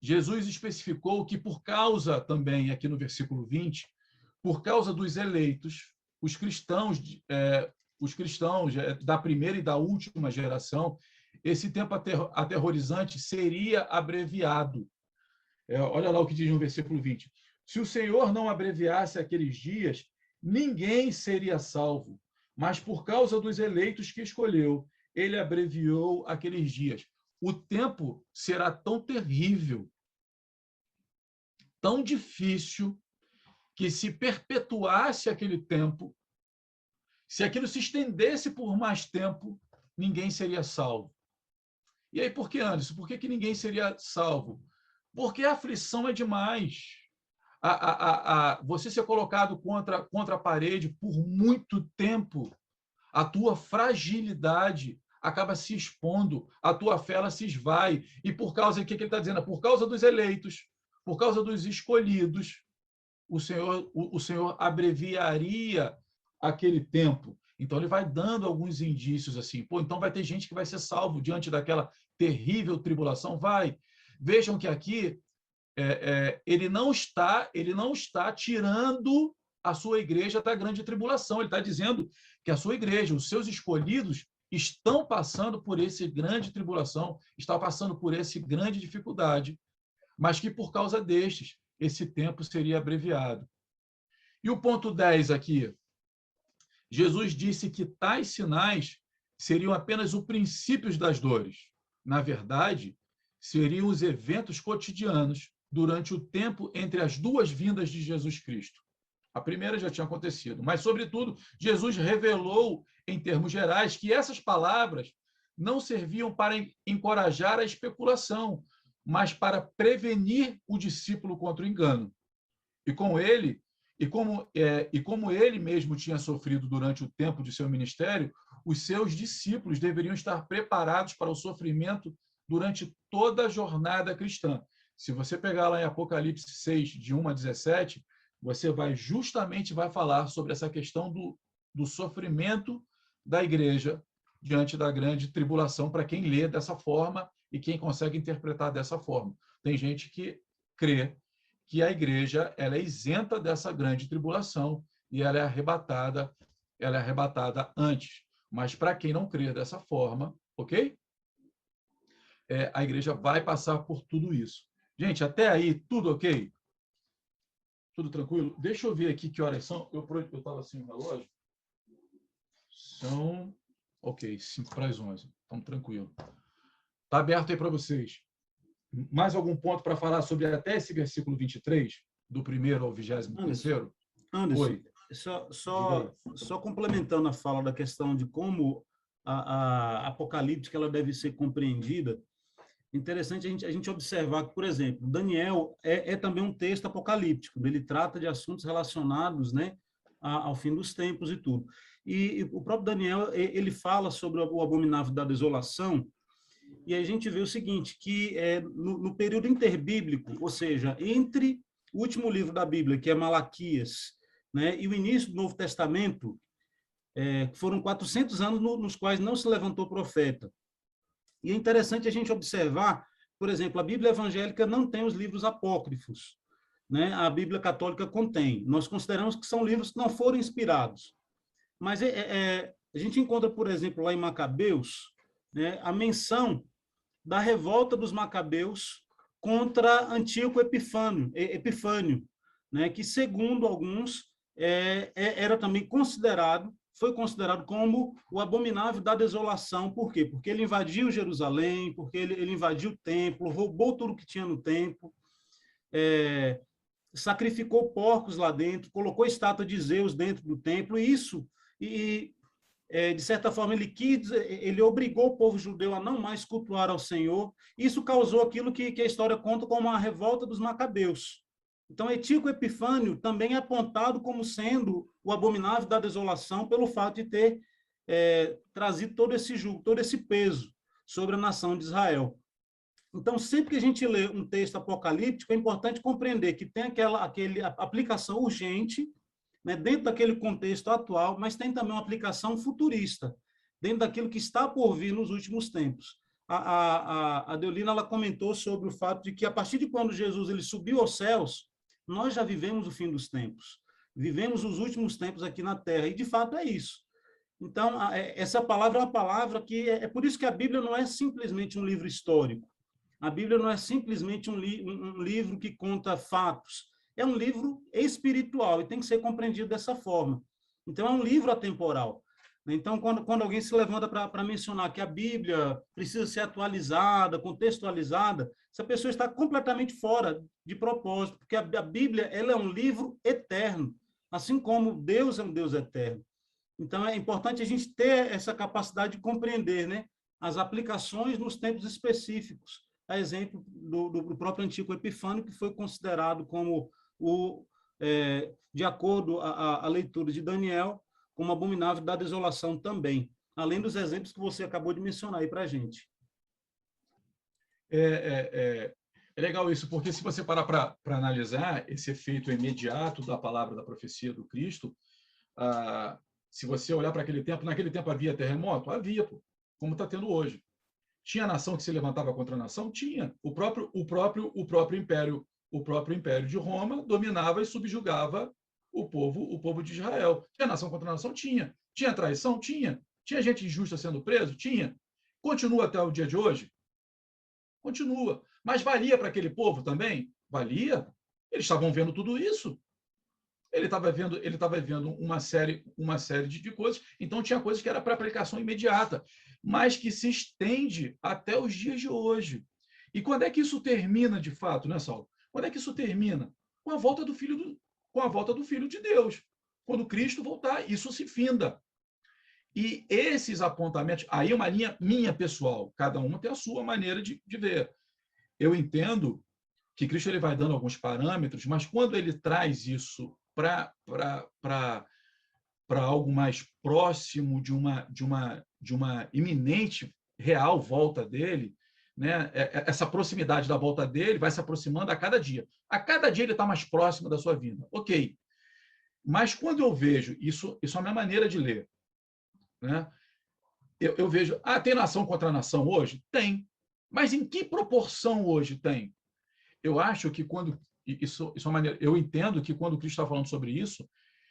Jesus especificou que por causa também, aqui no versículo 20, por causa dos eleitos, os cristãos da primeira e da última geração, esse tempo aterrorizante seria abreviado. Olha lá o que diz no versículo 20. Se o Senhor não abreviasse aqueles dias, ninguém seria salvo, mas por causa dos eleitos que escolheu, ele abreviou aqueles dias. O tempo será tão terrível, tão difícil, que se perpetuasse aquele tempo, se aquilo se estendesse por mais tempo, ninguém seria salvo. E aí, por que, Anderson? Por que ninguém seria salvo? Porque a aflição é demais. Você ser colocado contra a parede por muito tempo, a tua fragilidade acaba se expondo, a tua fé ela se esvai. E por causa do que ele está dizendo? Por causa dos eleitos, por causa dos escolhidos, o Senhor abreviaria aquele tempo. Então, ele vai dando alguns indícios assim. Então vai ter gente que vai ser salvo diante daquela terrível tribulação? Vai. Vejam que aqui ele não está tirando a sua igreja da grande tribulação. Ele está dizendo que a sua igreja, os seus escolhidos, estão passando por essa grande tribulação, estão passando por essa grande dificuldade, mas que por causa destes, esse tempo seria abreviado. E o ponto 10 aqui, Jesus disse que tais sinais seriam apenas o princípio das dores. Na verdade, seriam os eventos cotidianos durante o tempo entre as duas vindas de Jesus Cristo. A primeira já tinha acontecido, mas, sobretudo, Jesus revelou, em termos gerais, que essas palavras não serviam para encorajar a especulação, mas para prevenir o discípulo contra o engano. E como ele mesmo tinha sofrido durante o tempo de seu ministério, os seus discípulos deveriam estar preparados para o sofrimento durante toda a jornada cristã. Se você pegar lá em Apocalipse 6, de 1 a 17, você vai falar sobre essa questão do sofrimento da igreja diante da grande tribulação, para quem lê dessa forma e quem consegue interpretar dessa forma. Tem gente que crê que a igreja ela é isenta dessa grande tribulação e ela é arrebatada antes. Mas para quem não crê dessa forma, ok? A igreja vai passar por tudo isso. Gente, até aí, tudo ok? Tudo tranquilo? Deixa eu ver aqui que horas são. Eu estava assim no relógio. São, ok, 5:11. Então, tranquilo. Está aberto aí para vocês. Mais algum ponto para falar sobre até esse versículo 23, do 1º ao 23º? Anderson, Oi. Só complementando a fala da questão de como a apocalíptica ela deve ser compreendida, interessante a gente observar que, por exemplo, Daniel é também um texto apocalíptico, ele trata de assuntos relacionados, né, ao fim dos tempos e tudo. E o próprio Daniel, ele fala sobre o abominável da desolação, e a gente vê o seguinte, que no período interbíblico, ou seja, entre o último livro da Bíblia, que é Malaquias, né, e o início do Novo Testamento, foram 400 anos nos quais não se levantou profeta. E é interessante a gente observar, por exemplo, a Bíblia evangélica não tem os livros apócrifos, né? A Bíblia católica contém. Nós consideramos que são livros que não foram inspirados. Mas a gente encontra, por exemplo, lá em Macabeus, né, a menção da revolta dos macabeus contra Antíoco Epifânio, né, que, segundo alguns, era também foi considerado como o abominável da desolação. Por quê? Porque ele invadiu Jerusalém, porque ele invadiu o templo, roubou tudo que tinha no templo, sacrificou porcos lá dentro, colocou estátua de Zeus dentro do templo, de certa forma, ele obrigou o povo judeu a não mais cultuar ao Senhor. Isso causou aquilo que a história conta como a revolta dos macabeus. Então, Antíoco Epifânio também é apontado como sendo o abominável da desolação pelo fato de ter trazido todo esse jugo, todo esse peso sobre a nação de Israel. Então, sempre que a gente lê um texto apocalíptico, é importante compreender que tem aquela aplicação urgente, né, dentro daquele contexto atual, mas tem também uma aplicação futurista, dentro daquilo que está por vir nos últimos tempos. A Deolina ela comentou sobre o fato de que, a partir de quando Jesus ele subiu aos céus, nós já vivemos o fim dos tempos, vivemos os últimos tempos aqui na Terra, e de fato é isso. Então, essa palavra é uma palavra que é por isso que a Bíblia não é simplesmente um livro histórico, a Bíblia não é simplesmente um livro que conta fatos, é um livro espiritual e tem que ser compreendido dessa forma. Então, é um livro atemporal. Então, quando alguém se levanta para mencionar que a Bíblia precisa ser atualizada, contextualizada, essa pessoa está completamente fora de propósito, porque a Bíblia ela é um livro eterno, assim como Deus é um Deus eterno. Então, é importante a gente ter essa capacidade de compreender, né, as aplicações nos tempos específicos. A exemplo do próprio Antíoco Epifânio, que foi considerado como de acordo à leitura de Daniel, como abominável da desolação também, além dos exemplos que você acabou de mencionar aí para a gente. É legal isso, porque se você parar para analisar esse efeito imediato da palavra da profecia do Cristo, se você olhar para aquele tempo, naquele tempo havia terremoto? Havia, como está tendo hoje. Tinha nação que se levantava contra a nação? Tinha. O próprio império de Roma dominava e subjugava o povo de Israel. Tinha nação contra nação? Tinha. Tinha traição? Tinha. Tinha gente injusta sendo preso? Tinha. Continua até o dia de hoje? Continua. Mas valia para aquele povo também? Valia. Eles estavam vendo tudo isso. Ele estava vendo uma série de coisas, então tinha coisas que era para aplicação imediata, mas que se estende até os dias de hoje. E quando é que isso termina, de fato, né, Saulo? Quando é que isso termina? Com a volta do Filho de Deus. Quando Cristo voltar, isso se finda. E esses apontamentos, aí é uma linha minha pessoal, cada um tem a sua maneira de ver. Eu entendo que Cristo ele vai dando alguns parâmetros, mas quando ele traz isso para algo mais próximo de uma iminente real volta dele, né? Essa proximidade da volta dele vai se aproximando a cada dia. A cada dia ele está mais próximo da sua vinda. Ok. Mas quando eu vejo, isso é a minha maneira de ler, né? Eu vejo, tem nação contra nação hoje? Tem. Mas em que proporção hoje tem? Eu acho que quando isso é uma maneira, eu entendo que quando Cristo está falando sobre isso,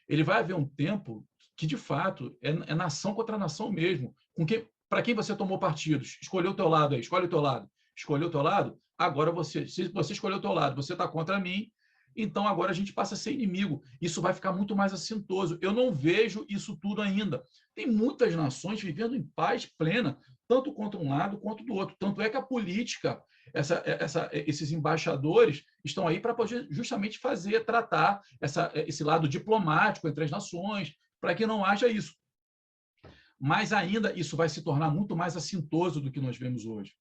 ele vai haver um tempo que de fato é nação contra nação mesmo. Para quem você tomou partidos, escolheu o teu lado aí, escolhe o teu lado, escolheu o teu lado. Agora se você escolheu o teu lado, você está contra mim. Então agora a gente passa a ser inimigo. Isso vai ficar muito mais assintoso. Eu não vejo isso tudo ainda. Tem muitas nações vivendo em paz plena, tanto contra um lado quanto do outro. Tanto é que a política, esses embaixadores estão aí para justamente tratar esse lado diplomático entre as nações, para que não haja isso. Mas ainda isso vai se tornar muito mais assintoso do que nós vemos hoje.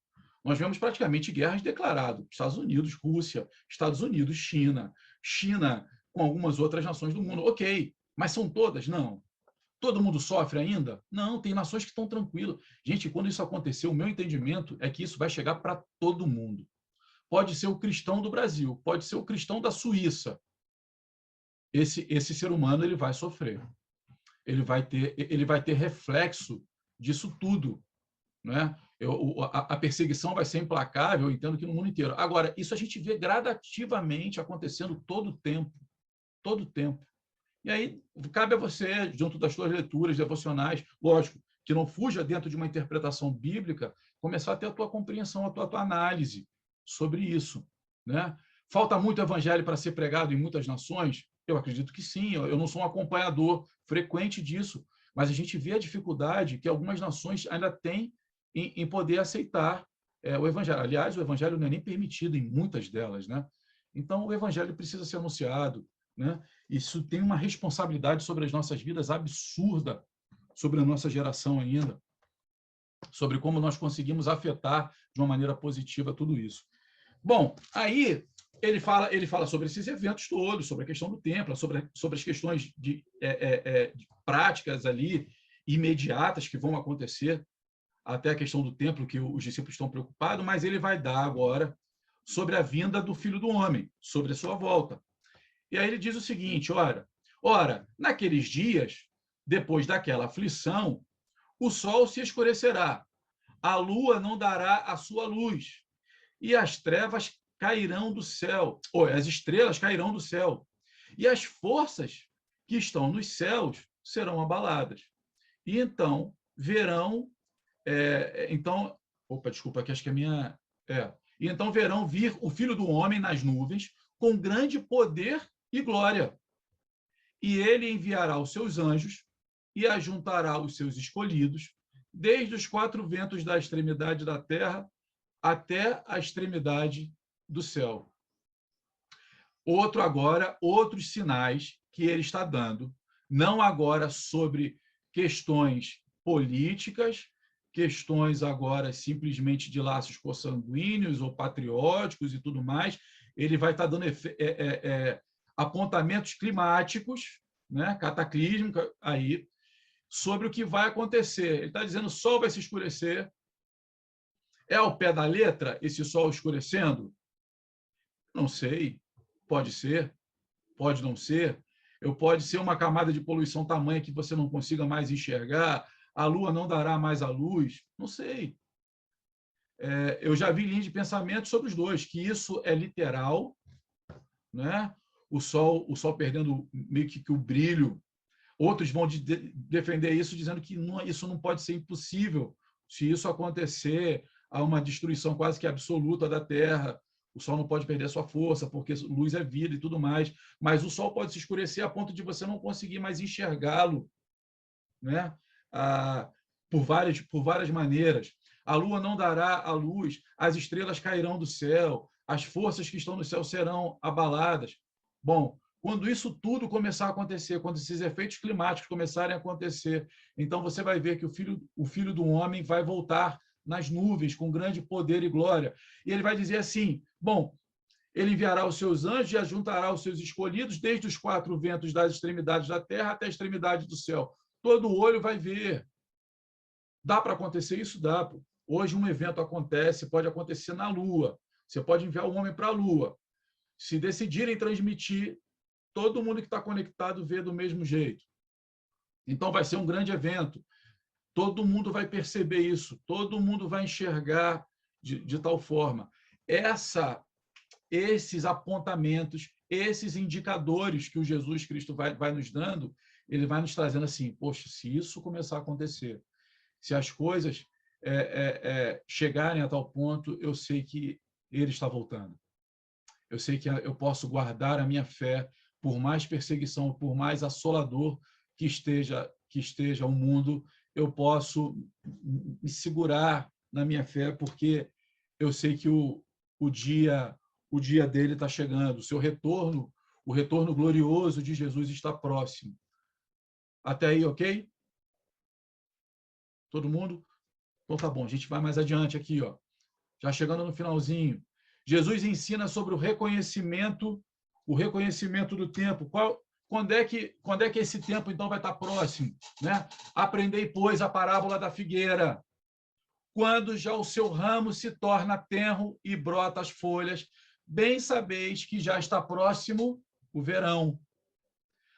Nós vemos praticamente guerras declaradas. Estados Unidos, Rússia, Estados Unidos, China, China com algumas outras nações do mundo. Ok, mas são todas? Não. Todo mundo sofre ainda? Não, tem nações que estão tranquilas. Gente, quando isso acontecer, o meu entendimento é que isso vai chegar para todo mundo. Pode ser o cristão do Brasil, pode ser o cristão da Suíça. Esse ser humano ele vai sofrer. Ele vai ter reflexo disso tudo, né? A perseguição vai ser implacável, eu entendo que no mundo inteiro. Agora, isso a gente vê gradativamente acontecendo todo o tempo. E aí, cabe a você, junto das suas leituras devocionais, lógico, que não fuja dentro de uma interpretação bíblica, começar a ter a tua compreensão, a tua análise sobre isso, né? Falta muito evangelho para ser pregado em muitas nações? Eu acredito que sim, eu não sou um acompanhador frequente disso, mas a gente vê a dificuldade que algumas nações ainda têm em poder aceitar o evangelho. Aliás, o evangelho não é nem permitido em muitas delas, né? Então, o evangelho precisa ser anunciado, né? Isso tem uma responsabilidade sobre as nossas vidas absurda, sobre a nossa geração ainda, sobre como nós conseguimos afetar de uma maneira positiva tudo isso. Bom, aí ele fala sobre esses eventos todos, sobre a questão do templo, sobre as questões de práticas ali imediatas que vão acontecer, até a questão do templo, que os discípulos estão preocupados, mas ele vai dar agora sobre a vinda do Filho do Homem, sobre a sua volta. E aí ele diz o seguinte, ora, naqueles dias, depois daquela aflição, o sol se escurecerá, a lua não dará a sua luz, e as trevas cairão do céu, as estrelas cairão do céu, e as forças que estão nos céus serão abaladas. E então verão desculpa, que acho que a minha... E então verão vir o Filho do Homem nas nuvens, com grande poder e glória. E ele enviará os seus anjos e ajuntará os seus escolhidos, desde os quatro ventos da extremidade da terra até a extremidade do céu. Outros sinais que ele está dando, não agora sobre questões políticas, questões agora simplesmente de laços consanguíneos ou patrióticos e tudo mais, ele vai estar dando apontamentos climáticos, né, cataclísmicos aí, sobre o que vai acontecer. Ele está dizendo que o sol vai se escurecer. É ao pé da letra esse sol escurecendo? Não sei. Pode ser, pode não ser. Pode ser uma camada de poluição tamanha que você não consiga mais enxergar, a lua não dará mais a luz, não sei. Eu já vi linhas de pensamento sobre os dois, que isso é literal, né? O sol perdendo meio que o brilho. Outros vão defender isso, dizendo que isso não pode ser impossível. Se isso acontecer, há uma destruição quase que absoluta da Terra. O sol não pode perder a sua força, porque luz é vida e tudo mais. Mas o sol pode se escurecer a ponto de você não conseguir mais enxergá-lo, né? Por várias maneiras. A lua não dará a luz, as estrelas cairão do céu, as forças que estão no céu serão abaladas. Bom, quando isso tudo começar a acontecer, quando esses efeitos climáticos começarem a acontecer, então você vai ver que o filho do homem vai voltar nas nuvens com grande poder e glória. E ele vai dizer assim, bom, ele enviará os seus anjos e ajuntará os seus escolhidos desde os 4 ventos das extremidades da terra até a extremidade do céu. Todo olho vai ver. Dá para acontecer isso? Dá. Hoje um evento acontece, pode acontecer na Lua. Você pode enviar o homem para a Lua. Se decidirem transmitir, todo mundo que está conectado vê do mesmo jeito. Então vai ser um grande evento. Todo mundo vai perceber isso. Todo mundo vai enxergar de tal forma. Esses apontamentos, esses indicadores que o Jesus Cristo vai nos dando, ele vai nos trazendo assim, poxa, se isso começar a acontecer, se as coisas chegarem a tal ponto, eu sei que ele está voltando. Eu sei que eu posso guardar a minha fé, por mais perseguição, por mais assolador que esteja o mundo, eu posso me segurar na minha fé, porque eu sei que o dia dele está chegando, o retorno glorioso de Jesus está próximo. Até aí, ok? Todo mundo? Então tá bom, a gente vai mais adiante aqui, ó. Já chegando no finalzinho. Jesus ensina sobre o reconhecimento do tempo. Quando é que esse tempo, então, vai estar próximo? Né? Aprendei, pois, a parábola da figueira. Quando já o seu ramo se torna tenro e brota as folhas, bem sabeis que já está próximo o verão.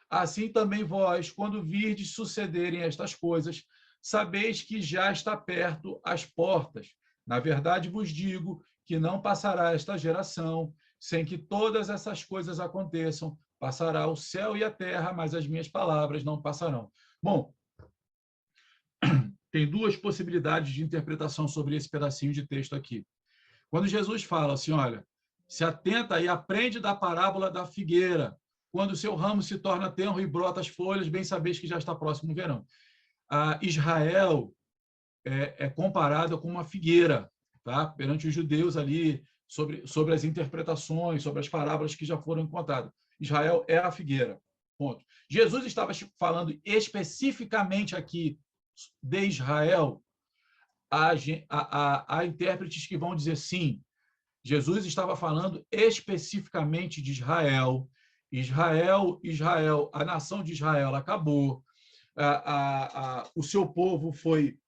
Assim também vós, quando virdes sucederem estas coisas, sabeis que já está perto as portas. Na verdade vos digo que não passará esta geração sem que todas essas coisas aconteçam. Passará o céu e a terra, mas as minhas palavras não passarão. Bom, tem duas possibilidades de interpretação sobre esse pedacinho de texto aqui. Quando Jesus fala assim, olha, se atenta e aprende da parábola da figueira. Quando o seu ramo se torna tenro e brota as folhas, bem sabeis que já está próximo o verão. Israel é comparada com uma figueira, tá? Perante os judeus ali, sobre as interpretações, sobre as parábolas que já foram contadas. Israel é a figueira. Ponto. Jesus estava falando especificamente aqui de Israel. Há intérpretes que vão dizer sim, Jesus estava falando especificamente de Israel. Israel, a nação de Israel acabou. O seu povo foi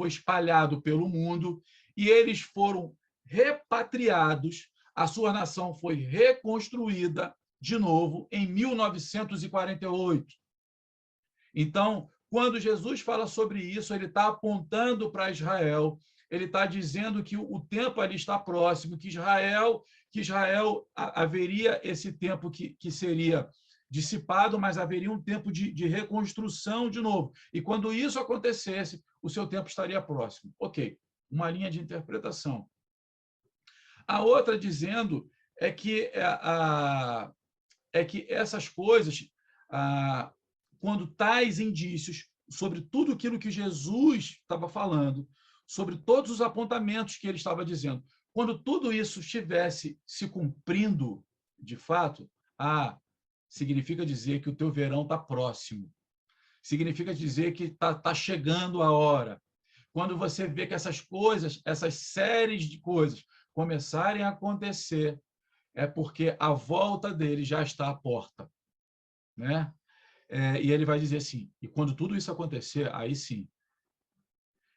espalhado pelo mundo e eles foram repatriados. A sua nação foi reconstruída de novo em 1948. Então, quando Jesus fala sobre isso, ele está apontando para Israel, ele está dizendo que o tempo ali está próximo, que Israel haveria esse tempo que seria dissipado, mas haveria um tempo de reconstrução de novo. E quando isso acontecesse, o seu tempo estaria próximo. Ok, uma linha de interpretação. A outra dizendo é que essas coisas, quando tais indícios sobre tudo aquilo que Jesus estava falando, sobre todos os apontamentos que ele estava dizendo, quando tudo isso estivesse se cumprindo de fato, significa dizer que o teu verão está próximo. Significa dizer que está chegando a hora. Quando você vê que essas coisas, essas séries de coisas começarem a acontecer, é porque a volta dele já está à porta, né? E ele vai dizer assim, e quando tudo isso acontecer, aí sim,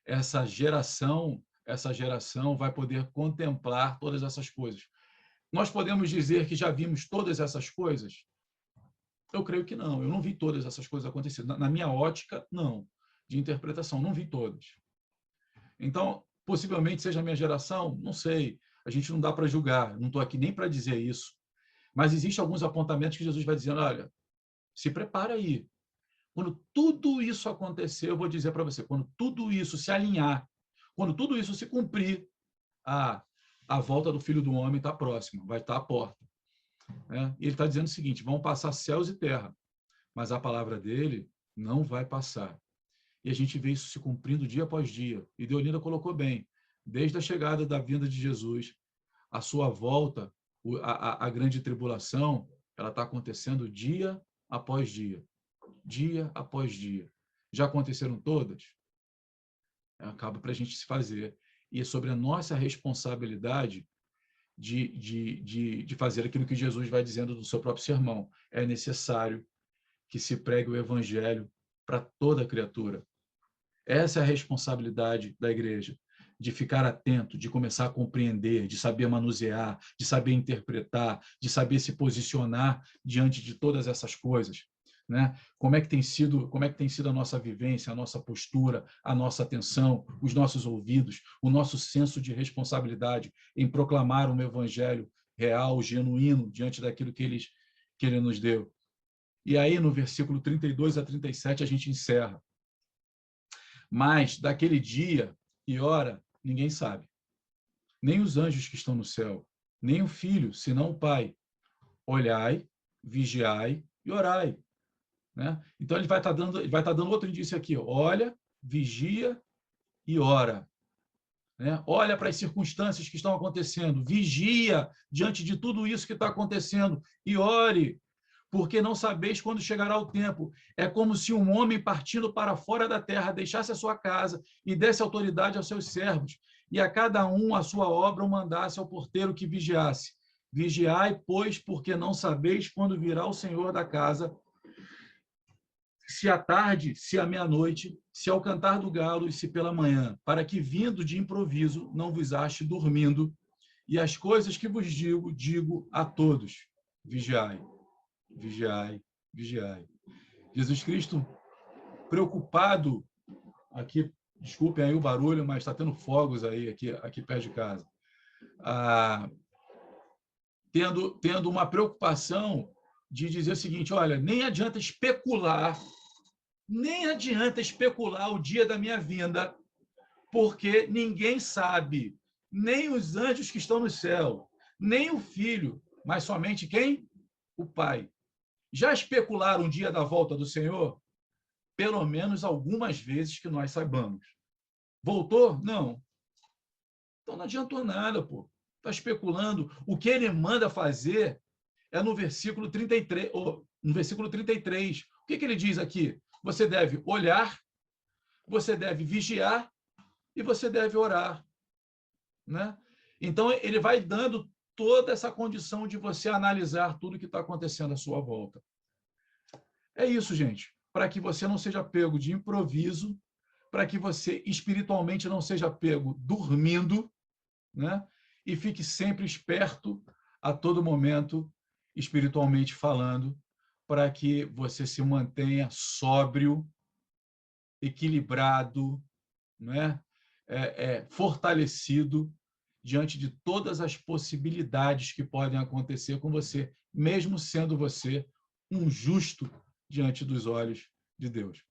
essa geração vai poder contemplar todas essas coisas. Nós podemos dizer que já vimos todas essas coisas? Eu creio que não. Eu não vi todas essas coisas acontecendo. Na minha ótica, não. De interpretação, não vi todas. Então, possivelmente seja a minha geração, não sei. A gente não dá para julgar. Não estou aqui nem para dizer isso. Mas existem alguns apontamentos que Jesus vai dizendo, olha, se prepara aí. Quando tudo isso acontecer, eu vou dizer para você, quando tudo isso se alinhar, quando tudo isso se cumprir, a volta do Filho do Homem está próxima, vai estar à porta. Né? E ele está dizendo o seguinte, vão passar céus e terra, mas a palavra dele não vai passar. E a gente vê isso se cumprindo dia após dia. E Deolinda colocou bem, desde a chegada da vinda de Jesus, a sua volta, a grande tribulação, ela está acontecendo dia após dia. Dia após dia. Já aconteceram todas? Acaba para a gente se fazer. E é sobre a nossa responsabilidade de fazer aquilo que Jesus vai dizendo no seu próprio sermão. É necessário que se pregue o evangelho para toda criatura. Essa é a responsabilidade da igreja, de ficar atento, de começar a compreender, de saber manusear, de saber interpretar, de saber se posicionar diante de todas essas coisas. Né? Como é que tem sido a nossa vivência, a nossa postura, a nossa atenção, os nossos ouvidos, o nosso senso de responsabilidade em proclamar um evangelho real, genuíno, diante daquilo que ele nos deu. E aí, no versículo 32 a 37, a gente encerra. Mas daquele dia e hora, ninguém sabe. Nem os anjos que estão no céu, nem o Filho, senão o Pai. Olhai, vigiai e orai. Né? Então, ele vai estar dando outro indício aqui. Olha, vigia e ora. Né? Olha para as circunstâncias que estão acontecendo. Vigia diante de tudo isso que está acontecendo e ore, porque não sabeis quando chegará o tempo. É como se um homem partindo para fora da terra deixasse a sua casa e desse autoridade aos seus servos, e a cada um a sua obra o mandasse ao porteiro que vigiasse. Vigiai, pois, porque não sabeis quando virá o Senhor da casa, se à tarde, se à meia-noite, se ao cantar do galo e se pela manhã, para que, vindo de improviso, não vos ache dormindo. E as coisas que vos digo a todos: vigiai. Vigiai, vigiai. Jesus Cristo, preocupado, aqui, desculpem aí o barulho, mas está tendo fogos aí, aqui perto de casa, tendo uma preocupação de dizer o seguinte, olha, nem adianta especular o dia da minha vinda, porque ninguém sabe, nem os anjos que estão no céu, nem o Filho, mas somente quem? O Pai. Já especularam o dia da volta do Senhor? Pelo menos algumas vezes que nós saibamos. Voltou? Não. Então não adiantou nada, pô. Está especulando. O que ele manda fazer é no versículo 33. No versículo 33. O que ele diz aqui? Você deve olhar, você deve vigiar e você deve orar. Né? Então, ele vai dando toda essa condição de você analisar tudo que está acontecendo à sua volta. É isso, gente. Para que você não seja pego de improviso, para que você espiritualmente não seja pego dormindo, né? E fique sempre esperto a todo momento, espiritualmente falando, para que você se mantenha sóbrio, equilibrado, né? Fortalecido diante de todas as possibilidades que podem acontecer com você, mesmo sendo você um justo diante dos olhos de Deus.